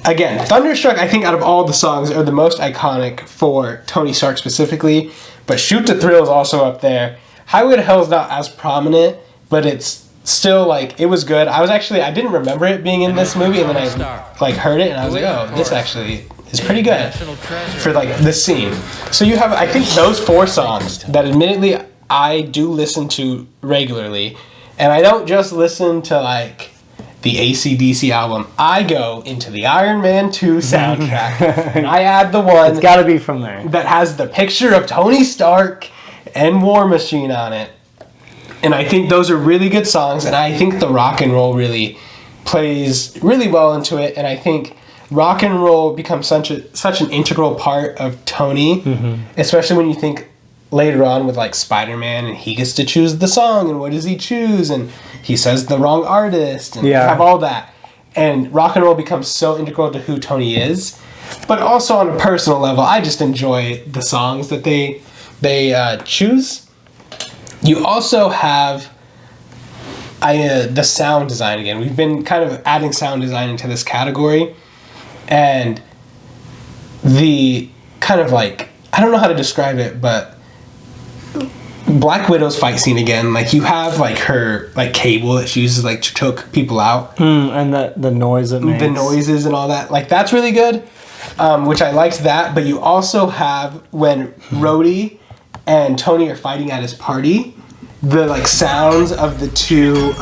Speaker 2: again, Thunderstruck, I think out of all the songs, are the most iconic for Tony Stark specifically, but Shoot to Thrill is also up there. Highway to Hell is not as prominent, but it's still, like, it was good. I didn't remember it being in this movie, and then I, heard it, and I was like, oh, this actually is pretty good for, this scene. So you have, I think, those 4 songs that, admittedly, I do listen to regularly, and I don't just listen to, the AC/DC album. I go into the Iron Man 2 soundtrack, and I add the one...
Speaker 1: It's gotta be from there.
Speaker 2: ...that has the picture of Tony Stark and War Machine on it. And I think those are really good songs, and I think the rock and roll really plays really well into it, and I think rock and roll becomes such an integral part of Tony, especially when you think later on with Spider-Man, and he gets to choose the song, and what does he choose, and he says the wrong artist, and you have all that. And rock and roll becomes so integral to who Tony is but also on a personal level, I just enjoy the songs that they choose. You also have the sound design again. We've been kind of adding sound design into this category, and the kind of like, I don't know how to describe it, but Black Widow's fight scene again, like you have like her like cable that she uses like to choke people out,
Speaker 1: and the noise it makes,
Speaker 2: the noises and all that, like that's really good, which I liked that. But you also have when Rhodey and Tony are fighting at his party, the like sounds of the two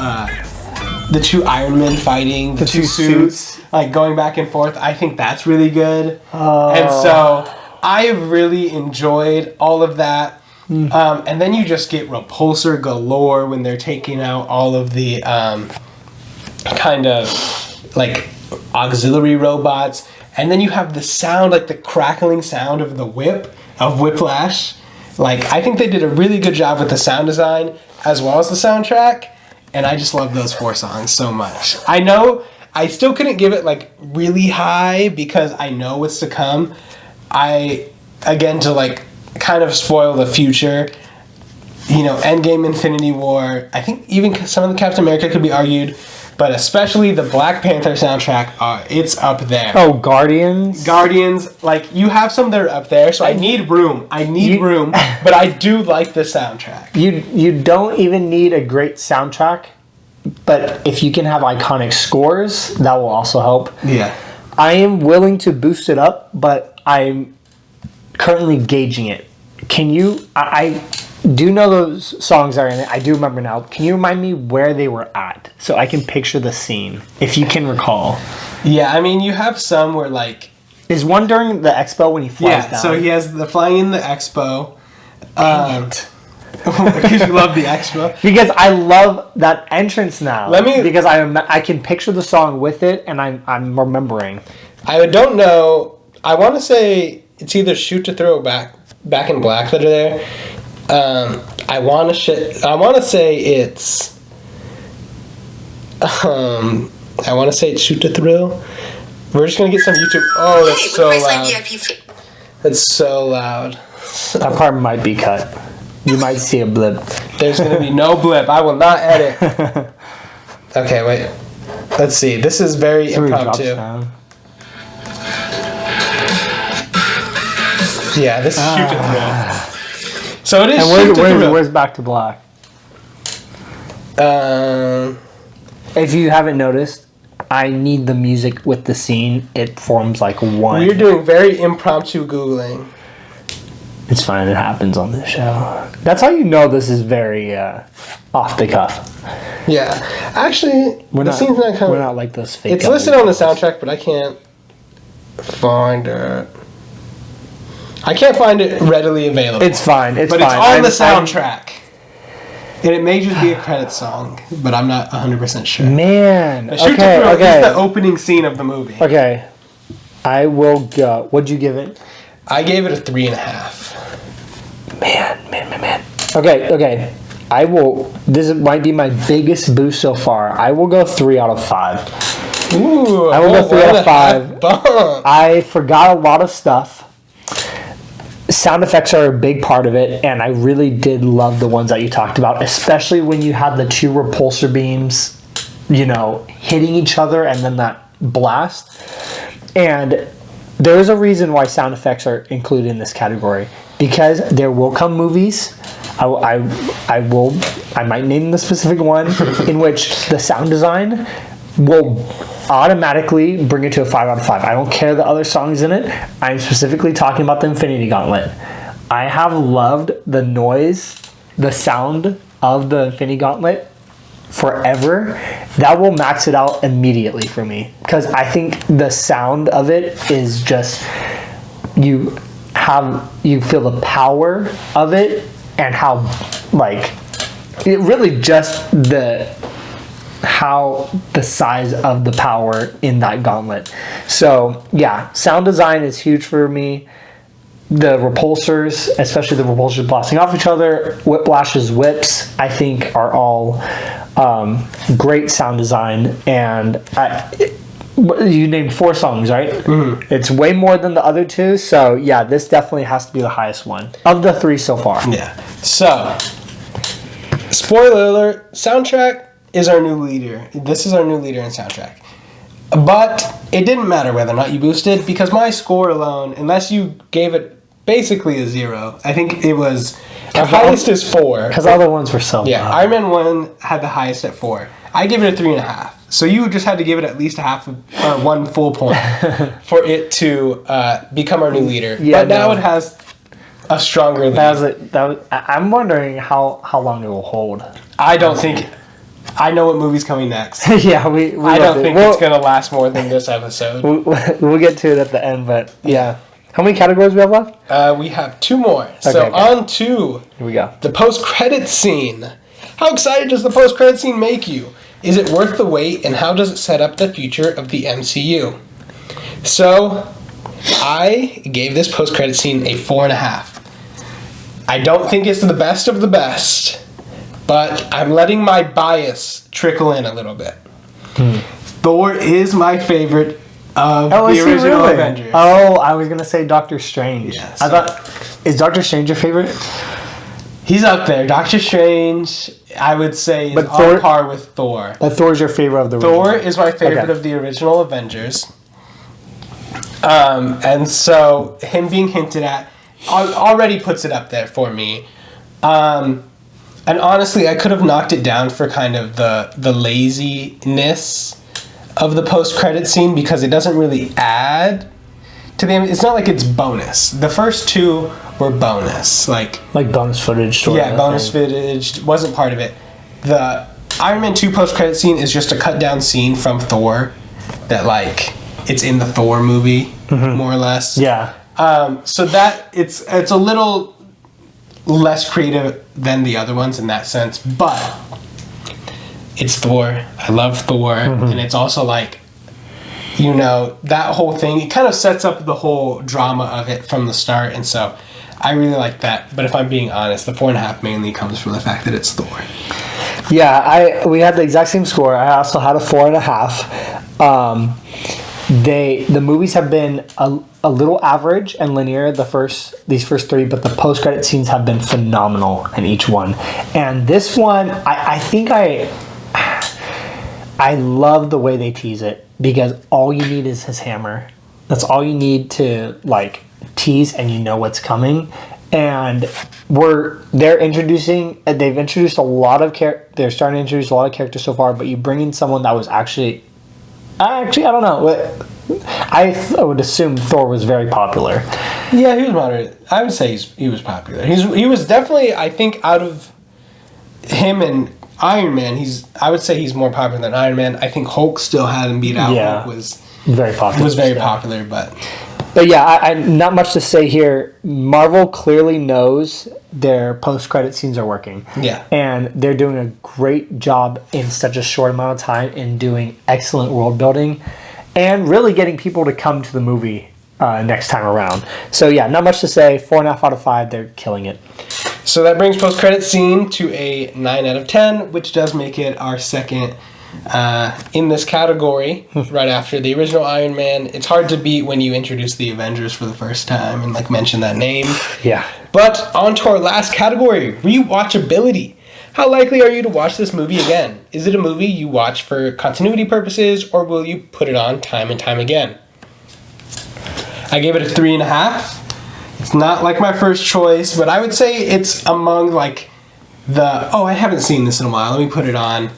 Speaker 2: Iron Men fighting, the two suits like going back and forth. I think that's really good, and so I really enjoyed all of that. And then you just get repulsor galore when they're taking out all of the kind of like auxiliary robots, and then you have the sound, like the crackling sound of the whip of Whiplash. Like, I think they did a really good job with the sound design as well as the soundtrack, and I just love those 4 songs so much. I know I still couldn't give it like really high because I know what's to come. Again, to like kind of spoil the future, you know, Endgame, Infinity War, I think even some of the Captain America could be argued, but especially the Black Panther soundtrack, it's up there.
Speaker 1: Oh, Guardians,
Speaker 2: like you have some that are up there, so I need room, but I do like the soundtrack.
Speaker 1: You don't even need a great soundtrack, but if you can have iconic scores, that will also help.
Speaker 2: Yeah,
Speaker 1: I am willing to boost it up, but I'm currently gauging it. Can you, I do know those songs are in it. I do remember now. Can you remind me where they were at so I can picture the scene, if you can recall?
Speaker 2: Yeah, I mean, you have some where like...
Speaker 1: Is one during the expo when he flies down?
Speaker 2: Yeah, so he has the flying in the expo.
Speaker 1: Dang it.
Speaker 2: Because you love the expo.
Speaker 1: Because I love that entrance now. Because I can picture the song with it, and I'm remembering.
Speaker 2: I don't know. I want to say it's either Shoot to Throw Back in Black that are there. I want to say it's Shoot to Thrill. We're just gonna get some YouTube. Oh, that's so loud. That's so loud.
Speaker 1: That part might be cut. You might see a blip.
Speaker 2: There's gonna be no blip. I will not edit. Okay, wait. Let's see. This is very impromptu. Yeah, this is Shoot to Thrill. So it is Shoot to Thrill.
Speaker 1: Where's Back to Black? If you haven't noticed, I need the music with the scene. It forms like one.
Speaker 2: We're doing very impromptu Googling.
Speaker 1: It's fine. It happens on this show. That's how you know this is very off the cuff.
Speaker 2: Yeah. Actually, scene's not coming.
Speaker 1: We're not like those fake.
Speaker 2: It's listed on the soundtrack, but I can't find it. I can't find it readily available.
Speaker 1: It's fine. It's
Speaker 2: on the soundtrack. And it may just be a credit song, but I'm not 100% sure.
Speaker 1: Man.
Speaker 2: Shoot to Thrill is the opening scene of the movie.
Speaker 1: Okay. I will go. What'd you give it?
Speaker 2: I gave it a 3.5.
Speaker 1: Man. Okay. I will. This might be my biggest boost so far. I will go 3 out of 5.
Speaker 2: Ooh.
Speaker 1: I will go 3 out of 5.
Speaker 2: Bump.
Speaker 1: I forgot a lot of stuff. Sound effects are a big part of it, and I really did love the ones that you talked about, especially when you had the 2 repulsor beams, hitting each other and then that blast. And there is a reason why sound effects are included in this category, because there will come movies. I might name the specific one in which the sound design will automatically bring it to a 5 out of 5. I don't care the other songs in it. I'm specifically talking about the Infinity Gauntlet. I have loved the noise, the sound of the Infinity Gauntlet forever. That will max it out immediately for me, because I think the sound of it is just, you feel the power of it, and how it really just how the size of the power in that gauntlet. So yeah, sound design is huge for me. The repulsors, especially the repulsors blasting off each other, Whiplash's whips, I think are all great sound design. And You named 4 songs, right?
Speaker 2: Mm-hmm.
Speaker 1: It's way more than the other 2, so yeah, this definitely has to be the highest one of the 3 so far.
Speaker 2: Yeah. So, spoiler alert, soundtrack is our new leader. This is our new leader in soundtrack. But it didn't matter whether or not you boosted, because my score alone, unless you gave it basically a 0, I think it was... The highest is 4.
Speaker 1: Because other ones were so
Speaker 2: Yeah,
Speaker 1: low.
Speaker 2: Iron Man 1 had the highest at 4. I gave it a 3.5. So you just had to give it at least or 1 full point for it to become our new leader.
Speaker 1: Yeah,
Speaker 2: but now it has a stronger lead.
Speaker 1: I'm wondering how long it will hold.
Speaker 2: I don't think... I know what movie's coming next.
Speaker 1: Yeah,
Speaker 2: I don't think it's going to last more than this episode.
Speaker 1: We'll get to it at the end, but yeah. How many categories we have left?
Speaker 2: We have 2 more. So on to
Speaker 1: here we go.
Speaker 2: The post-credit scene. How excited does the post-credit scene make you? Is it worth the wait, and how does it set up the future of the MCU? So, I gave this post-credit scene a 4.5. I don't think it's the best of the best, but I'm letting my bias trickle in a little bit. Thor is my favorite of the original Avengers.
Speaker 1: Oh, I was going to say Doctor Strange.
Speaker 2: Yeah,
Speaker 1: I thought, is Doctor Strange your favorite?
Speaker 2: He's up there. Doctor Strange, I would say, is on par with Thor.
Speaker 1: But Thor's your favorite of the original?
Speaker 2: Thor is my favorite of the original Avengers. And so him being hinted at already puts it up there for me. And honestly, I could have knocked it down for kind of the laziness of the post-credit scene, because it doesn't really add to the... It's not like it's bonus. The first 2 were bonus. Like
Speaker 1: bonus footage.
Speaker 2: Yeah, bonus footage wasn't part of it. The Iron Man 2 post-credit scene is just a cut-down scene from Thor that, like, it's in the Thor movie, more or less.
Speaker 1: Yeah.
Speaker 2: So that, it's a little less creative than the other ones in that sense, but it's Thor. I love Thor, and it's also like, you know, that whole thing, it kind of sets up the whole drama of it from the start, and so I really like that. But if I'm being honest, the 4.5 mainly comes from the fact that it's Thor.
Speaker 1: Yeah, we had the exact same score. I also had a 4.5. The movies have been a little average and linear these first 3, but the post-credit scenes have been phenomenal in each one. And this one, I think I love the way they tease it, because all you need is his hammer. That's all you need to like tease, and you know what's coming. And they've introduced a lot of they're starting to introduce a lot of characters so far, but you bring in someone that was actually I don't know. I would assume Thor was very popular.
Speaker 2: Yeah, he was moderate. I would say he was popular. He was definitely, I think, out of him and Iron Man, I would say he's more popular than Iron Man. I think Hulk still had him beat out.
Speaker 1: Yeah,
Speaker 2: Hulk was
Speaker 1: very popular.
Speaker 2: But
Speaker 1: yeah, I not much to say here. Marvel clearly knows their post-credit scenes are working.
Speaker 2: Yeah.
Speaker 1: And they're doing a great job in such a short amount of time in doing excellent world building and really getting people to come to the movie next time around. So yeah, not much to say. 4.5 out of 5. They're killing it.
Speaker 2: So that brings post-credit scene to a 9 out of 10, which does make it our second in this category, right after the original Iron Man. It's hard to beat when you introduce the Avengers for the first time and like mention that name.
Speaker 1: Yeah.
Speaker 2: But on to our last category, rewatchability. How likely are you to watch this movie again? Is it a movie you watch for continuity purposes, or will you put it on time and time again? I gave it a 3.5. It's not like my first choice, but I would say it's among like I haven't seen this in a while, let me put it on.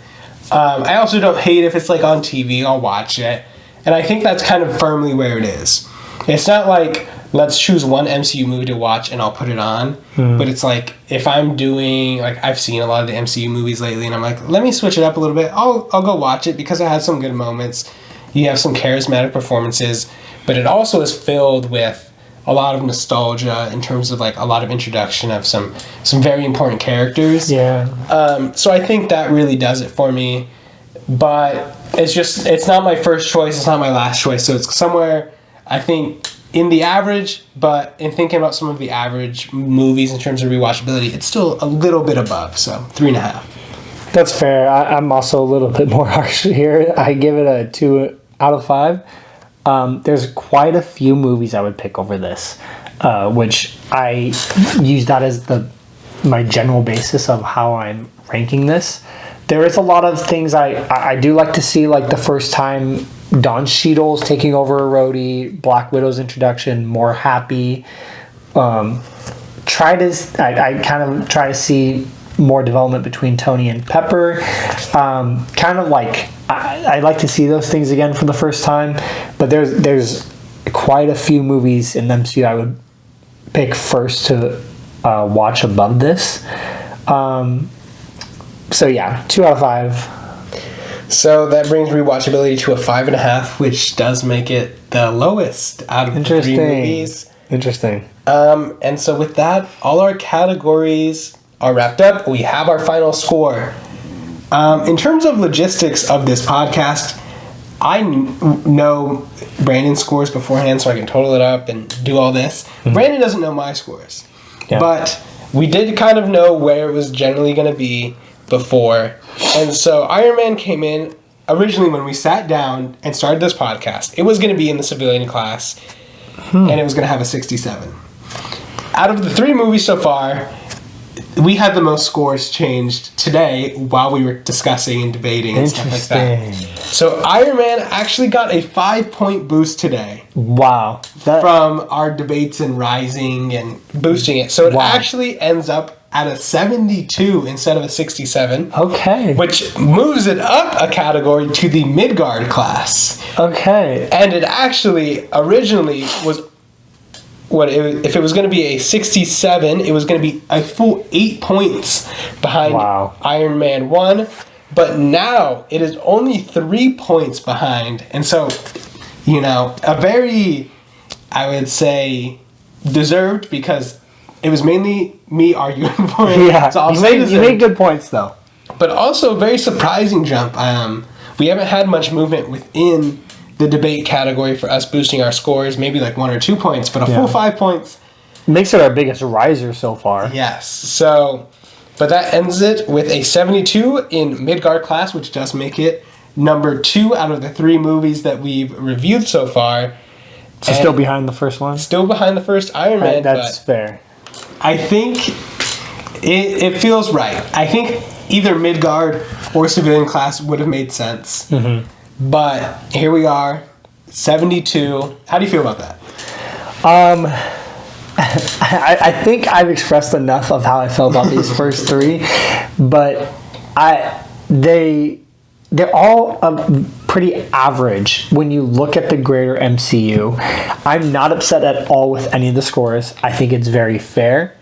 Speaker 2: I also don't hate if it's like on TV, I'll watch it. And I think that's kind of firmly where it is. It's not like, let's choose one MCU movie to watch and I'll put it on. But it's like, if I'm doing, like I've seen a lot of the MCU movies lately and I'm like, let me switch it up a little bit. I'll go watch it because it has some good moments. You have some charismatic performances. But it also is filled with a lot of nostalgia in terms of like a lot of introduction of some very important characters.
Speaker 1: Yeah.
Speaker 2: So I think that really does it for me. But it's not my first choice. It's not my last choice. So it's somewhere, I think, in the average. But in thinking about some of the average movies in terms of rewatchability, it's still a little bit above. So 3.5.
Speaker 1: That's fair. I'm also a little bit more harsh here. I give it a 2 out of 5. There's quite a few movies I would pick over this, which I use that as my general basis of how I'm ranking this. There is a lot of things I do like to see, like the first time Don Cheadle's taking over a roadie, Black Widow's introduction, More Happy. I kind of try to see more development between Tony and Pepper. Kind of like I like to see those things again for the first time, but there's quite a few movies in the MCU I would pick first to watch above this. So yeah, 2 out of 5.
Speaker 2: So that brings rewatchability to a 5.5, which does make it the lowest out of the 3 movies.
Speaker 1: Interesting.
Speaker 2: And so with that, all our categories are wrapped up. We have our final score. In terms of logistics of this podcast, I know Brandon's scores beforehand, so I can total it up and do all this. Mm-hmm. Brandon doesn't know my scores. Yeah. But we did kind of know where it was generally going to be before. And so Iron Man came in, originally when we sat down and started this podcast, it was going to be in the civilian class, and it was going to have a 67. Out of the 3 movies so far, we had the most scores changed today while we were discussing and debating and stuff like that. So Iron Man actually got a 5-point boost today.
Speaker 1: Wow.
Speaker 2: From our debates and rising and boosting it. So it actually ends up at a 72 instead of a 67.
Speaker 1: Okay.
Speaker 2: Which moves it up a category to the Midgard class.
Speaker 1: Okay.
Speaker 2: And it actually originally was... if it was going to be a 67, it was going to be a full 8 points behind Iron Man 1. But now it is only 3 points behind. And so, a very, I would say, deserved, because it was mainly me arguing for it.
Speaker 1: Yeah,
Speaker 2: so
Speaker 1: you made good points, though.
Speaker 2: But also a very surprising jump. We haven't had much movement within the debate category for us boosting our scores, maybe like 1 or 2 points, but a full 5 points
Speaker 1: makes it our biggest riser so far.
Speaker 2: Yes. So, but that ends it with a 72 in Midgard class, which does make it number 2 out of the 3 movies that we've reviewed so far.
Speaker 1: So still behind the first one?
Speaker 2: Still behind the first Iron Man.
Speaker 1: That's fair.
Speaker 2: I think it feels right. I think either Midgard or civilian class would have made sense. Mm-hmm. But here we are, 72. How do you feel about that?
Speaker 1: I think I've expressed enough of how I felt about these first 3, but they're all pretty average when you look at the greater MCU. I'm not upset at all with any of the scores. I think it's very fair.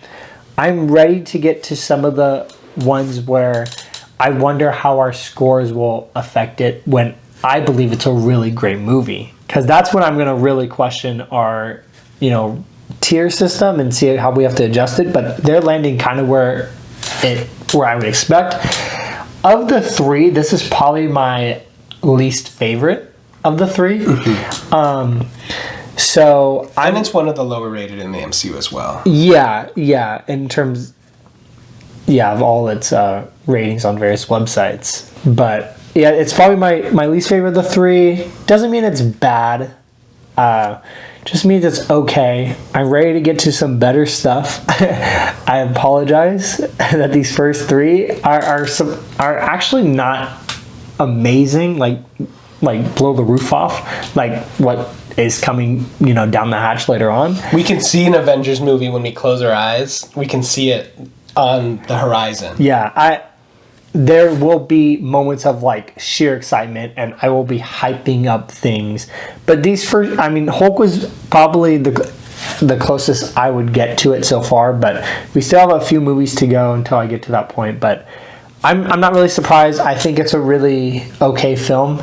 Speaker 1: I'm ready to get to some of the ones where I wonder how our scores will affect it when I believe it's a really great movie. Because that's when I'm going to really question our, tier system and see how we have to adjust it. But they're landing kind of where I would expect. Of the 3, this is probably my least favorite of the 3. Mm-hmm. And
Speaker 2: it's one of the lower rated in the MCU as well.
Speaker 1: Yeah. In terms, of all its ratings on various websites. But yeah, it's probably my least favorite of the 3. Doesn't mean it's bad. Just means it's okay. I'm ready to get to some better stuff. I apologize that these first 3 are actually not amazing. Like blow the roof off. Like what is coming, down the hatch later on.
Speaker 2: We can see an Avengers movie when we close our eyes. We can see it on the horizon.
Speaker 1: Yeah, there will be moments of sheer excitement, and I will be hyping up things. But these first, Hulk was probably the closest I would get to it so far. But we still have a few movies to go until I get to that point. But I'm not really surprised. I think it's a really okay film.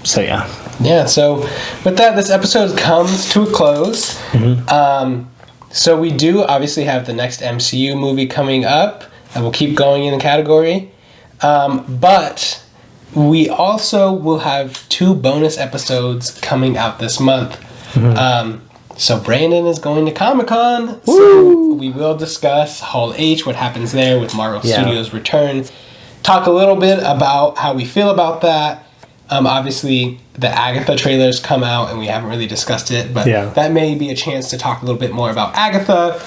Speaker 1: So yeah.
Speaker 2: Yeah. So with that, this episode comes to a close. Mm-hmm. So we do obviously have the next MCU movie coming up. And we'll keep going in the category. But we also will have 2 bonus episodes coming out this month. Mm-hmm. So Brandon is going to Comic-Con. So we will discuss Hall H, what happens there with Marvel Studios' return. Talk a little bit about how we feel about that. Obviously, the Agatha trailers come out, and we haven't really discussed it, but that may be a chance to talk a little bit more about Agatha.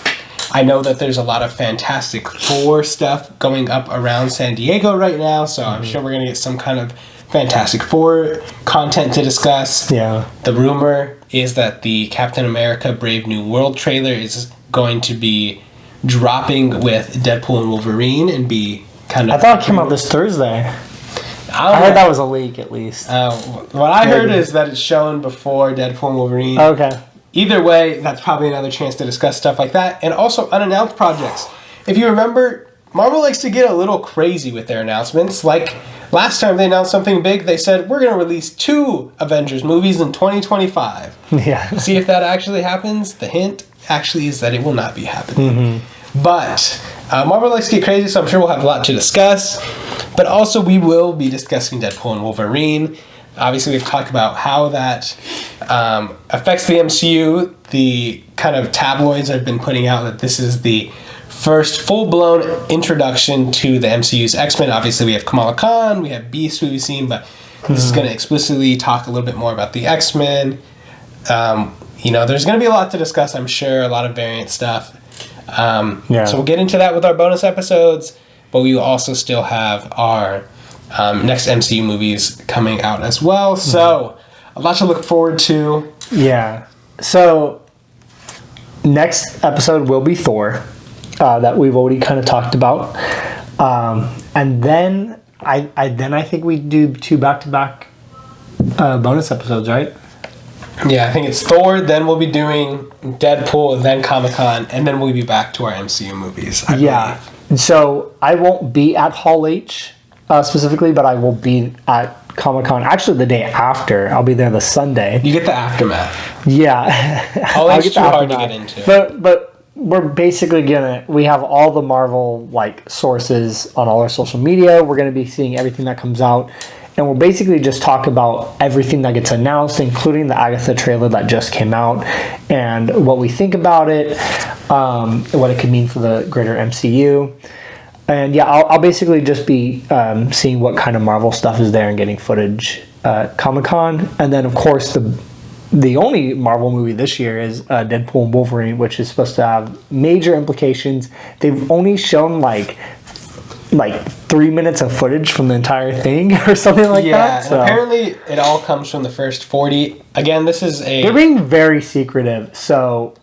Speaker 2: I know that there's a lot of Fantastic Four stuff going up around San Diego right now, so I'm sure we're going to get some kind of Fantastic Four content to discuss.
Speaker 1: Yeah.
Speaker 2: The rumor is that the Captain America Brave New World trailer is going to be dropping with Deadpool and Wolverine and be kind of...
Speaker 1: I thought it came out this Thursday. I heard that was a leak, at least.
Speaker 2: What I heard is that it's shown before Deadpool and Wolverine.
Speaker 1: Okay.
Speaker 2: Either way, that's probably another chance to discuss stuff like that. And also unannounced projects. If you remember, Marvel likes to get a little crazy with their announcements. Like, last time they announced something big, they said, we're going to release 2 Avengers movies in 2025.
Speaker 1: Yeah.
Speaker 2: See if that actually happens. The hint actually is that it will not be happening. But Marvel likes to get crazy, so I'm sure we'll have a lot to discuss. But also, we will be discussing Deadpool and Wolverine. Obviously, we've talked about how that affects the MCU. The kind of tabloids have been putting out that this is the first full-blown introduction to the MCU's X-Men. Obviously, we have Kamala Khan, we have Beast, who we've seen, but this is going to explicitly talk a little bit more about the X-Men. There's going to be a lot to discuss, I'm sure, a lot of variant stuff. So we'll get into that with our bonus episodes, but we will also still have our next MCU movies coming out as well. So a lot to look forward to.
Speaker 1: Yeah. So next episode will be Thor, that we've already kind of talked about, and then I think we do 2 back-to-back bonus episodes, right?
Speaker 2: Yeah, I think it's Thor, then we'll be doing Deadpool, then Comic-Con, and then we'll be back to our MCU movies, I believe.
Speaker 1: So I won't be at Hall H specifically, but I will be at Comic-Con. Actually, the day after. I'll be there the Sunday.
Speaker 2: You get the aftermath.
Speaker 1: Yeah.
Speaker 2: Hall H is too hard to get into.
Speaker 1: But we're basically we have all the Marvel sources on all our social media. We're gonna be seeing everything that comes out. And we'll basically just talk about everything that gets announced, including the Agatha trailer that just came out, and what we think about it, what it could mean for the greater MCU. And yeah, I'll basically just be seeing what kind of Marvel stuff is there and getting footage at Comic-Con. And then, of course, the only Marvel movie this year is Deadpool and Wolverine, which is supposed to have major implications. They've only shown like 3 minutes of footage from the entire thing or something like that.
Speaker 2: So. Apparently it all comes from the first 40. Again, they're
Speaker 1: being very secretive, so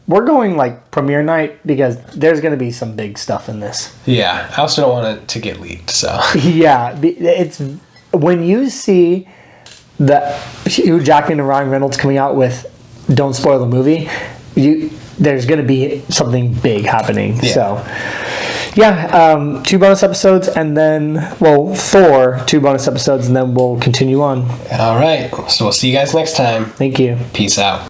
Speaker 1: we're going premiere night because there's going to be some big stuff in this.
Speaker 2: Yeah, I also don't want it to get leaked, so.
Speaker 1: Yeah, it's when you see the Hugh Jackman and Ryan Reynolds coming out with Don't Spoil the Movie, there's going to be something big happening. Yeah. So. Yeah, 2 bonus episodes, and then, Thor, 2 bonus episodes, and then we'll continue on.
Speaker 2: All right, so we'll see you guys next time.
Speaker 1: Thank you.
Speaker 2: Peace out.